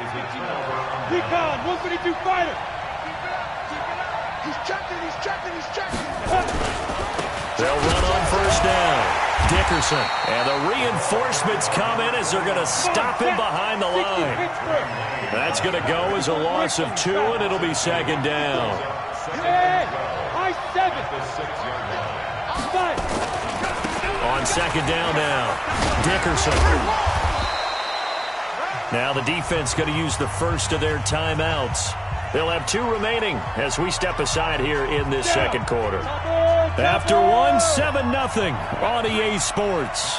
Speaker 3: Recon, 152 fighter.
Speaker 4: He's checking.
Speaker 1: They'll run on first down. Dickerson. And the reinforcements come in as they're going to stop him behind the line. That's going to go as a loss of 2, and it'll be 2nd down.
Speaker 3: Hey, high 7.
Speaker 1: On 2nd down now, Dickerson. Now the defense going to use the first of their timeouts. They'll have 2 remaining as we step aside here in this 2nd quarter. After 1, 7-0 on EA Sports.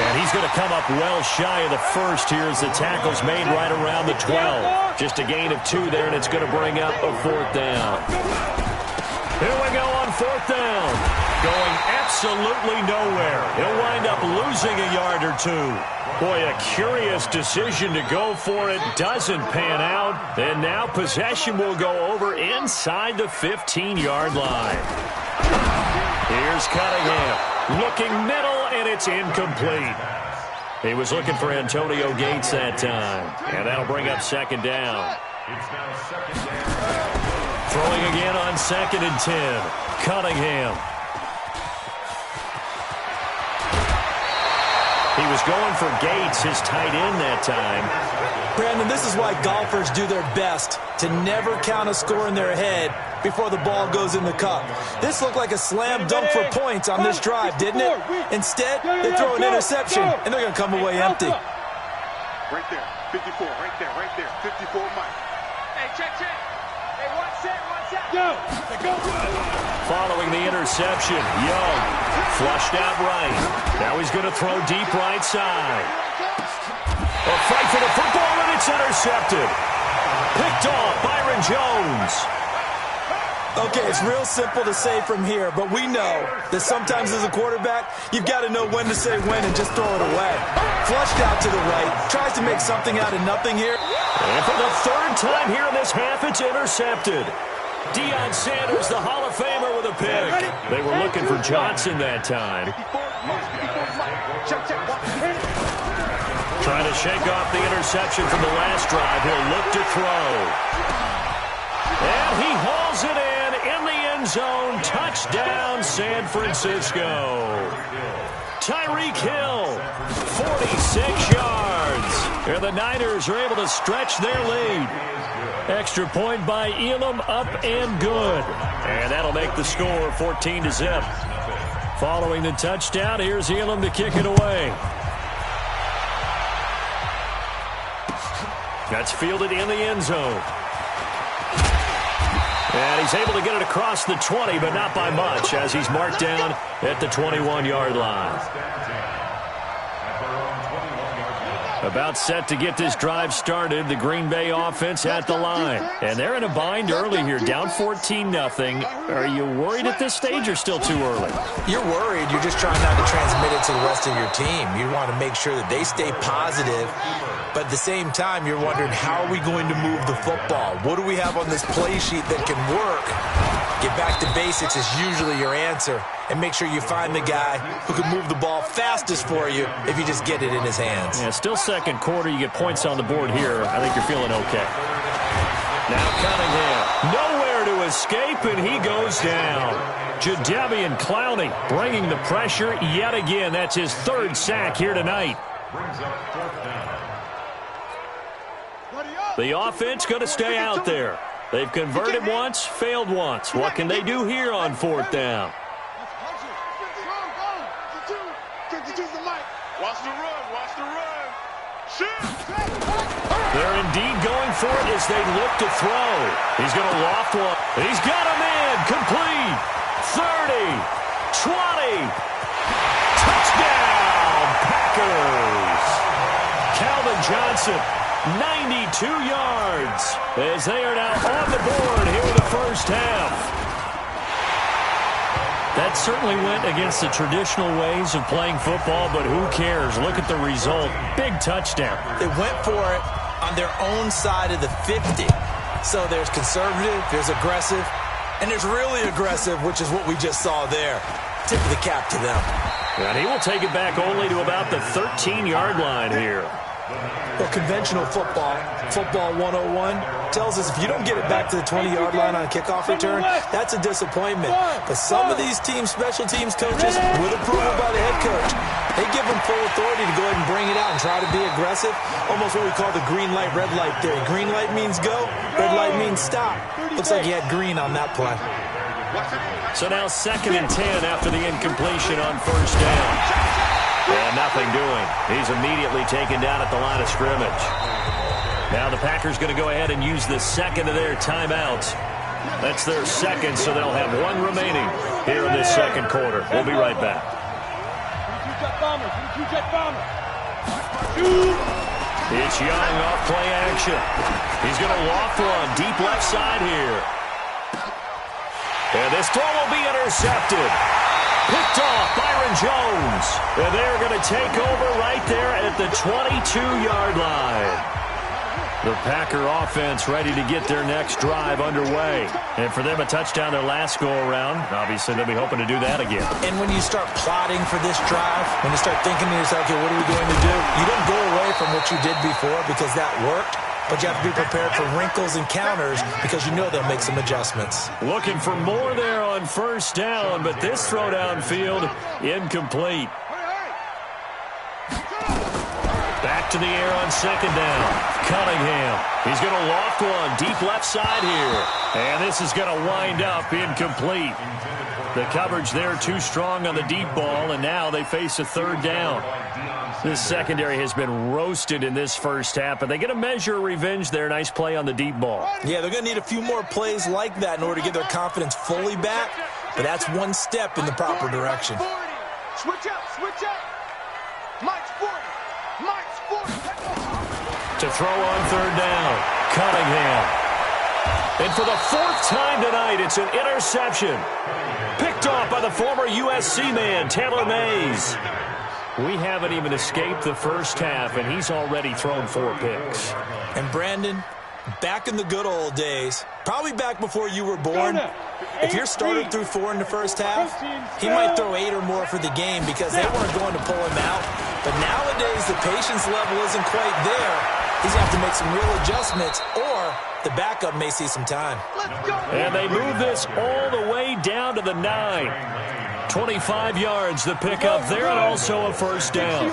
Speaker 1: And he's going to come up well shy of the first here as the tackle's made right around the 12. Just a gain of 2 there, and it's going to bring up a 4th down. Here we go on 4th down. Going absolutely nowhere. He'll wind up losing a yard or 2. Boy, a curious decision to go for it. Doesn't pan out. And now possession will go over inside the 15-yard line. Here's Cunningham. Looking middle, and it's incomplete. He was looking for Antonio Gates that time. And that'll bring up 2nd down. Throwing again on 2nd and 10. Cunningham. He was going for Gates, his tight end that time.
Speaker 2: Brandon, this is why golfers do their best to never count a score in their head before the ball goes in the cup. This looked like a slam dunk for points on this drive, didn't it? Instead, they throw an interception, and they're going to come away empty.
Speaker 4: Right there, 54, right there, 54 Mike. Hey, check. Hey, one set.
Speaker 3: Go.
Speaker 1: Following the interception, Young flushed out right. Now he's going to throw deep right side. A fight for the football, and it's intercepted. Picked off Byron Jones.
Speaker 2: Okay, it's real simple to say from here, but we know that sometimes as a quarterback, you've got to know when to say when and just throw it away. Flushed out to the right, tries to make something out of nothing here.
Speaker 1: And for the 3rd time here in this half, it's intercepted. Deion Sanders, the Hall of Famer, with a pick. They were looking for Johnson that time. Trying to shake off the interception from the last drive. He'll look to throw. And he hauls it in the end zone. Touchdown, San Francisco. Tyreek Hill, 46 yards. And the Niners are able to stretch their lead. Extra point by Elam, up and good. And that'll make the score 14-0. Following the touchdown, here's Elam to kick it away. That's fielded in the end zone. And he's able to get it across the 20, but not by much, as he's marked down at the 21-yard line. About set to get this drive started, the Green Bay offense at the line. And they're in a bind early here, down 14-0. Are you worried at this stage or still too early?
Speaker 2: You're worried. You're just trying not to transmit it to the rest of your team. You want to make sure that they stay positive. But at the same time, you're wondering, how are we going to move the football? What do we have on this play sheet that can work? Get back to basics is usually your answer. and make sure you find the guy who can move the ball fastest for you if you just get it in his hands.
Speaker 1: Yeah, still second quarter. You get points on the board here. I think you're feeling okay. Now Cunningham, nowhere to escape, and he goes down. Jadeveon Clowney bringing the pressure yet again. That's his third sack here tonight.
Speaker 5: Brings up 4th down.
Speaker 1: The offense going to stay out there. They've converted once, failed once. What can they do here on 4th down?
Speaker 4: Watch the run. Watch the run.
Speaker 1: They're indeed going for it as they look to throw. He's going to loft one. He's got a man. Complete. 30. 20. Touchdown, Packers. Calvin Johnson, 92 yards as they are now on the board here in the first half. That certainly went against the traditional ways of playing football, but who cares? Look at the result. Big touchdown.
Speaker 2: They went for it on their own side of the 50. So there's conservative, there's aggressive, and there's really aggressive, which is what we just saw there. Tip of the cap to them.
Speaker 1: And he will take it back only to about the 13-yard line here.
Speaker 2: Well, conventional football 101, tells us if you don't get it back to the 20-yard line on a kickoff return, that's a disappointment. But some of these teams, special teams coaches, with approval by the head coach, they give them full authority to go ahead and bring it out and try to be aggressive. Almost what we call the green light, red light theory. Green light means go, red light means stop. Looks like he had green on that play.
Speaker 1: So now 2nd and 10 after the incompletion on 1st down. And nothing doing. He's immediately taken down at the line of scrimmage. Now the Packers going to go ahead and use the second of their timeouts. That's their second, so they'll have one remaining here in this second quarter. We'll be right back. It's Young off play action. He's going to loft one deep left side here. And this throw will be intercepted. Picked off Byron Jones. And they're going to take over right there at the 22-yard line. The Packer offense ready to get their next drive underway. And for them, a touchdown their last go-around. Obviously, they'll be hoping to do that again.
Speaker 2: And when you start plotting for this drive, when you start thinking to yourself, okay, what are we going to do? You don't go away from what you did before because that worked. But you have to be prepared for wrinkles and counters because you know they'll make some adjustments.
Speaker 1: Looking for more there on 1st down, but this throw downfield, incomplete. Back to the air on 2nd down. Cunningham. He's going to loft one deep left side here. And this is going to wind up incomplete. The coverage there too strong on the deep ball, and now they face a 3rd down. This secondary has been roasted in this first half, but they get a measure of revenge there. Nice play on the deep ball.
Speaker 2: Yeah, they're going to need a few more plays like that in order to get their confidence fully back, but that's one step in the proper direction.
Speaker 4: Switch up. Mike's 40.
Speaker 1: To throw on 3rd down, Cunningham. And for the 4th time tonight, it's an interception. Picked off by the former USC man, Taylor Mays. We haven't even escaped the first half, and he's already thrown 4 picks.
Speaker 2: And Brandon, back in the good old days, probably back before you were born, if your starter threw 4 in the first half, he might throw 8 or more for the game because they weren't going to pull him out. But nowadays, the patience level isn't quite there. He's going to have to make some real adjustments, or the backup may see some time.
Speaker 1: And they move this all the way down to the 9. 25 yards the pickup there, and also a 1st down.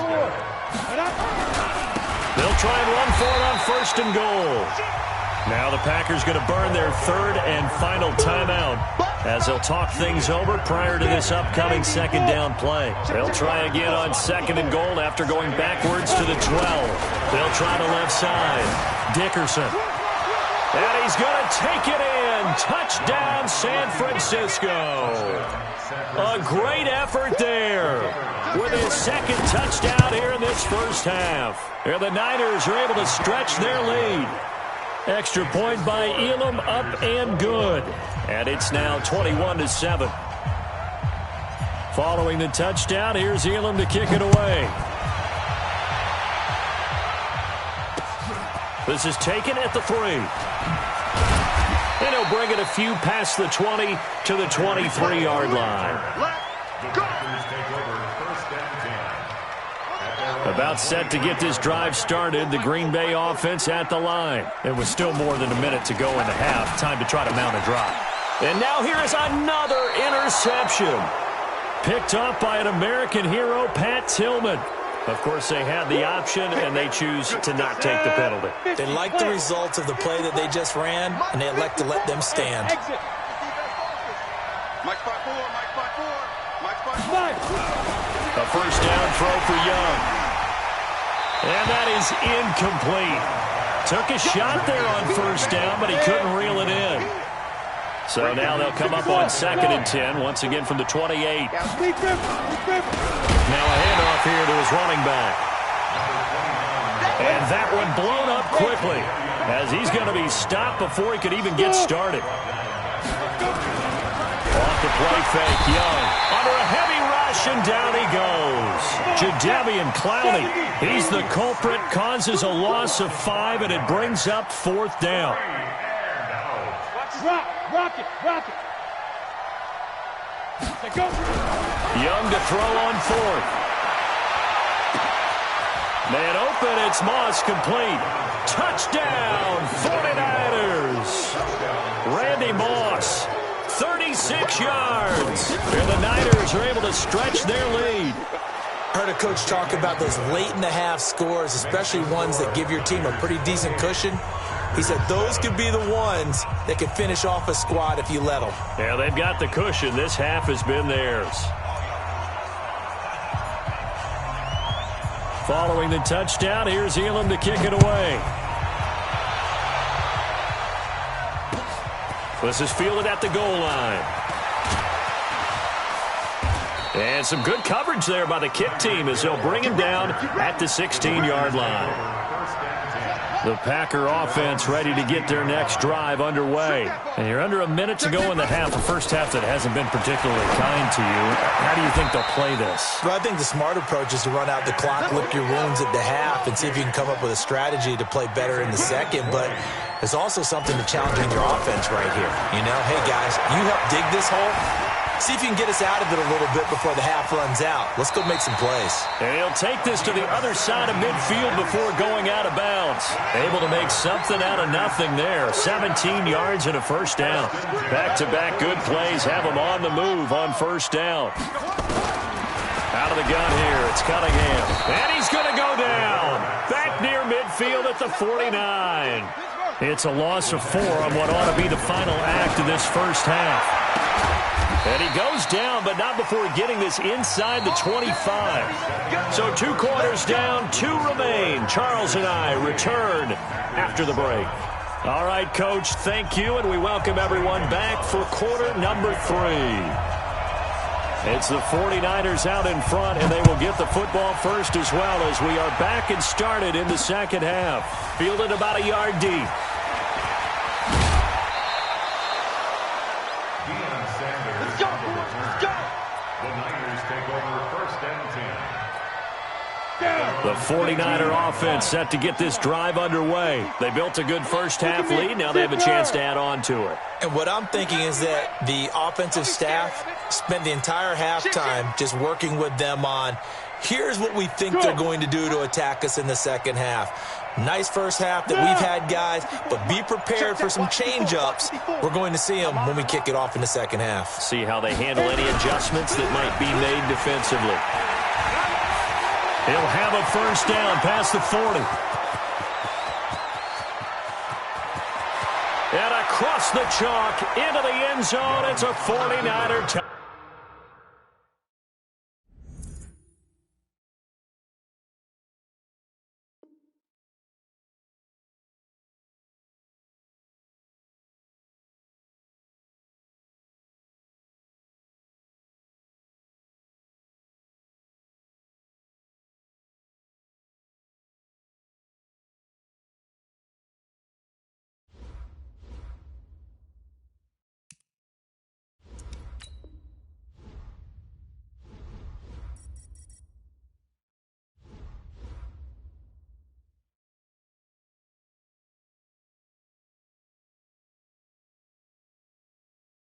Speaker 1: They'll try and run for it on 1st and goal. Now the Packers going to burn their 3rd and final timeout as they'll talk things over prior to this upcoming 2nd down play. They'll try again on 2nd and goal after going backwards to the 12. They'll try to left side. Dickerson. And he's going to take it in. Touchdown, San Francisco. A great effort there with his 2nd touchdown here in this first half. And the Niners are able to stretch their lead. Extra point by Elam, up and good. And it's now 21-7. Following the touchdown, here's Elam to kick it away. This is taken at the 3. And he'll bring it a few past the 20 to the 23-yard line.
Speaker 5: The Packers take over first and 10.
Speaker 1: About set to get this drive started, the Green Bay offense at the line. It was still more than a minute to go in the half. Time to try to mount a drive. And now here is another interception. Picked up by an American hero, Pat Tillman. Of course, they had the option, and they choose to not take the penalty.
Speaker 2: They like the results of the play that they just ran, and they elect to let them stand.
Speaker 1: A first down throw for Young. And that is incomplete. Took a shot there on first down, but he couldn't reel it in. So now they'll come up on 2nd and 10, once again from the 28. Now a handoff here to his running back. And that one blown up quickly, as he's going to be stopped before he could even get started. Off the play fake, Young under a heavy rush, and down he goes. Jadeveon Clowney, he's the culprit, causes a loss of 5, and it brings up 4th down.
Speaker 3: Rock it.
Speaker 1: Young to throw on 4th. Man open, it's Moss, complete. Touchdown, 49ers. Randy Moss, 36 yards. And the Niners are able to stretch their lead.
Speaker 2: Heard a coach talk about those late-in-the-half scores, especially ones that give your team a pretty decent cushion. He said those could be the ones that can finish off a squad if you let them.
Speaker 1: Yeah, they've got the cushion. This half has been theirs. Following the touchdown, here's Elam to kick it away. This is fielded at the goal line. And some good coverage there by the kick team as they'll bring him down at the 16-yard line. The Packer offense ready to get their next drive underway. And you're under a minute to go in the half, a first half that hasn't been particularly kind to you. How do you think they'll play this?
Speaker 2: Well, I think the smart approach is to run out the clock, lick your wounds at the half, and see if you can come up with a strategy to play better in the second. But there's also something to challenging your offense right here. You know, hey, guys, you help dig this hole. See if you can get us out of it a little bit before the half runs out. Let's go make some plays.
Speaker 1: And he'll take this to the other side of midfield before going out of bounds. Able to make something out of nothing there. 17 yards and a first down. Back-to-back good plays have him on the move on first down. Out of the gun here, it's Cunningham. And he's going to go down. Back near midfield at the 49. It's a loss of 4 on what ought to be the final act of this first half. And he goes down, but not before getting this inside the 25. So 2 quarters down, 2 remain. Charles and I return after the break. All right, Coach, thank you, and we welcome everyone back for quarter number 3. It's the 49ers out in front, and they will get the football first as well as we are back and started in the second half. Fielded about a yard deep. The 49er offense set to get this drive underway. They built a good first half lead. Now they have a chance to add on to it.
Speaker 2: And what I'm thinking is that the offensive staff spent the entire halftime just working with them on, here's what we think they're going to do to attack us in the second half. Nice first half that we've had, guys, but be prepared for some change-ups. We're going to see them when we kick it off in the second half.
Speaker 1: See how they handle any adjustments that might be made defensively. He'll have a first down past the 40. And across the chalk into the end zone, it's a 49er touchdown.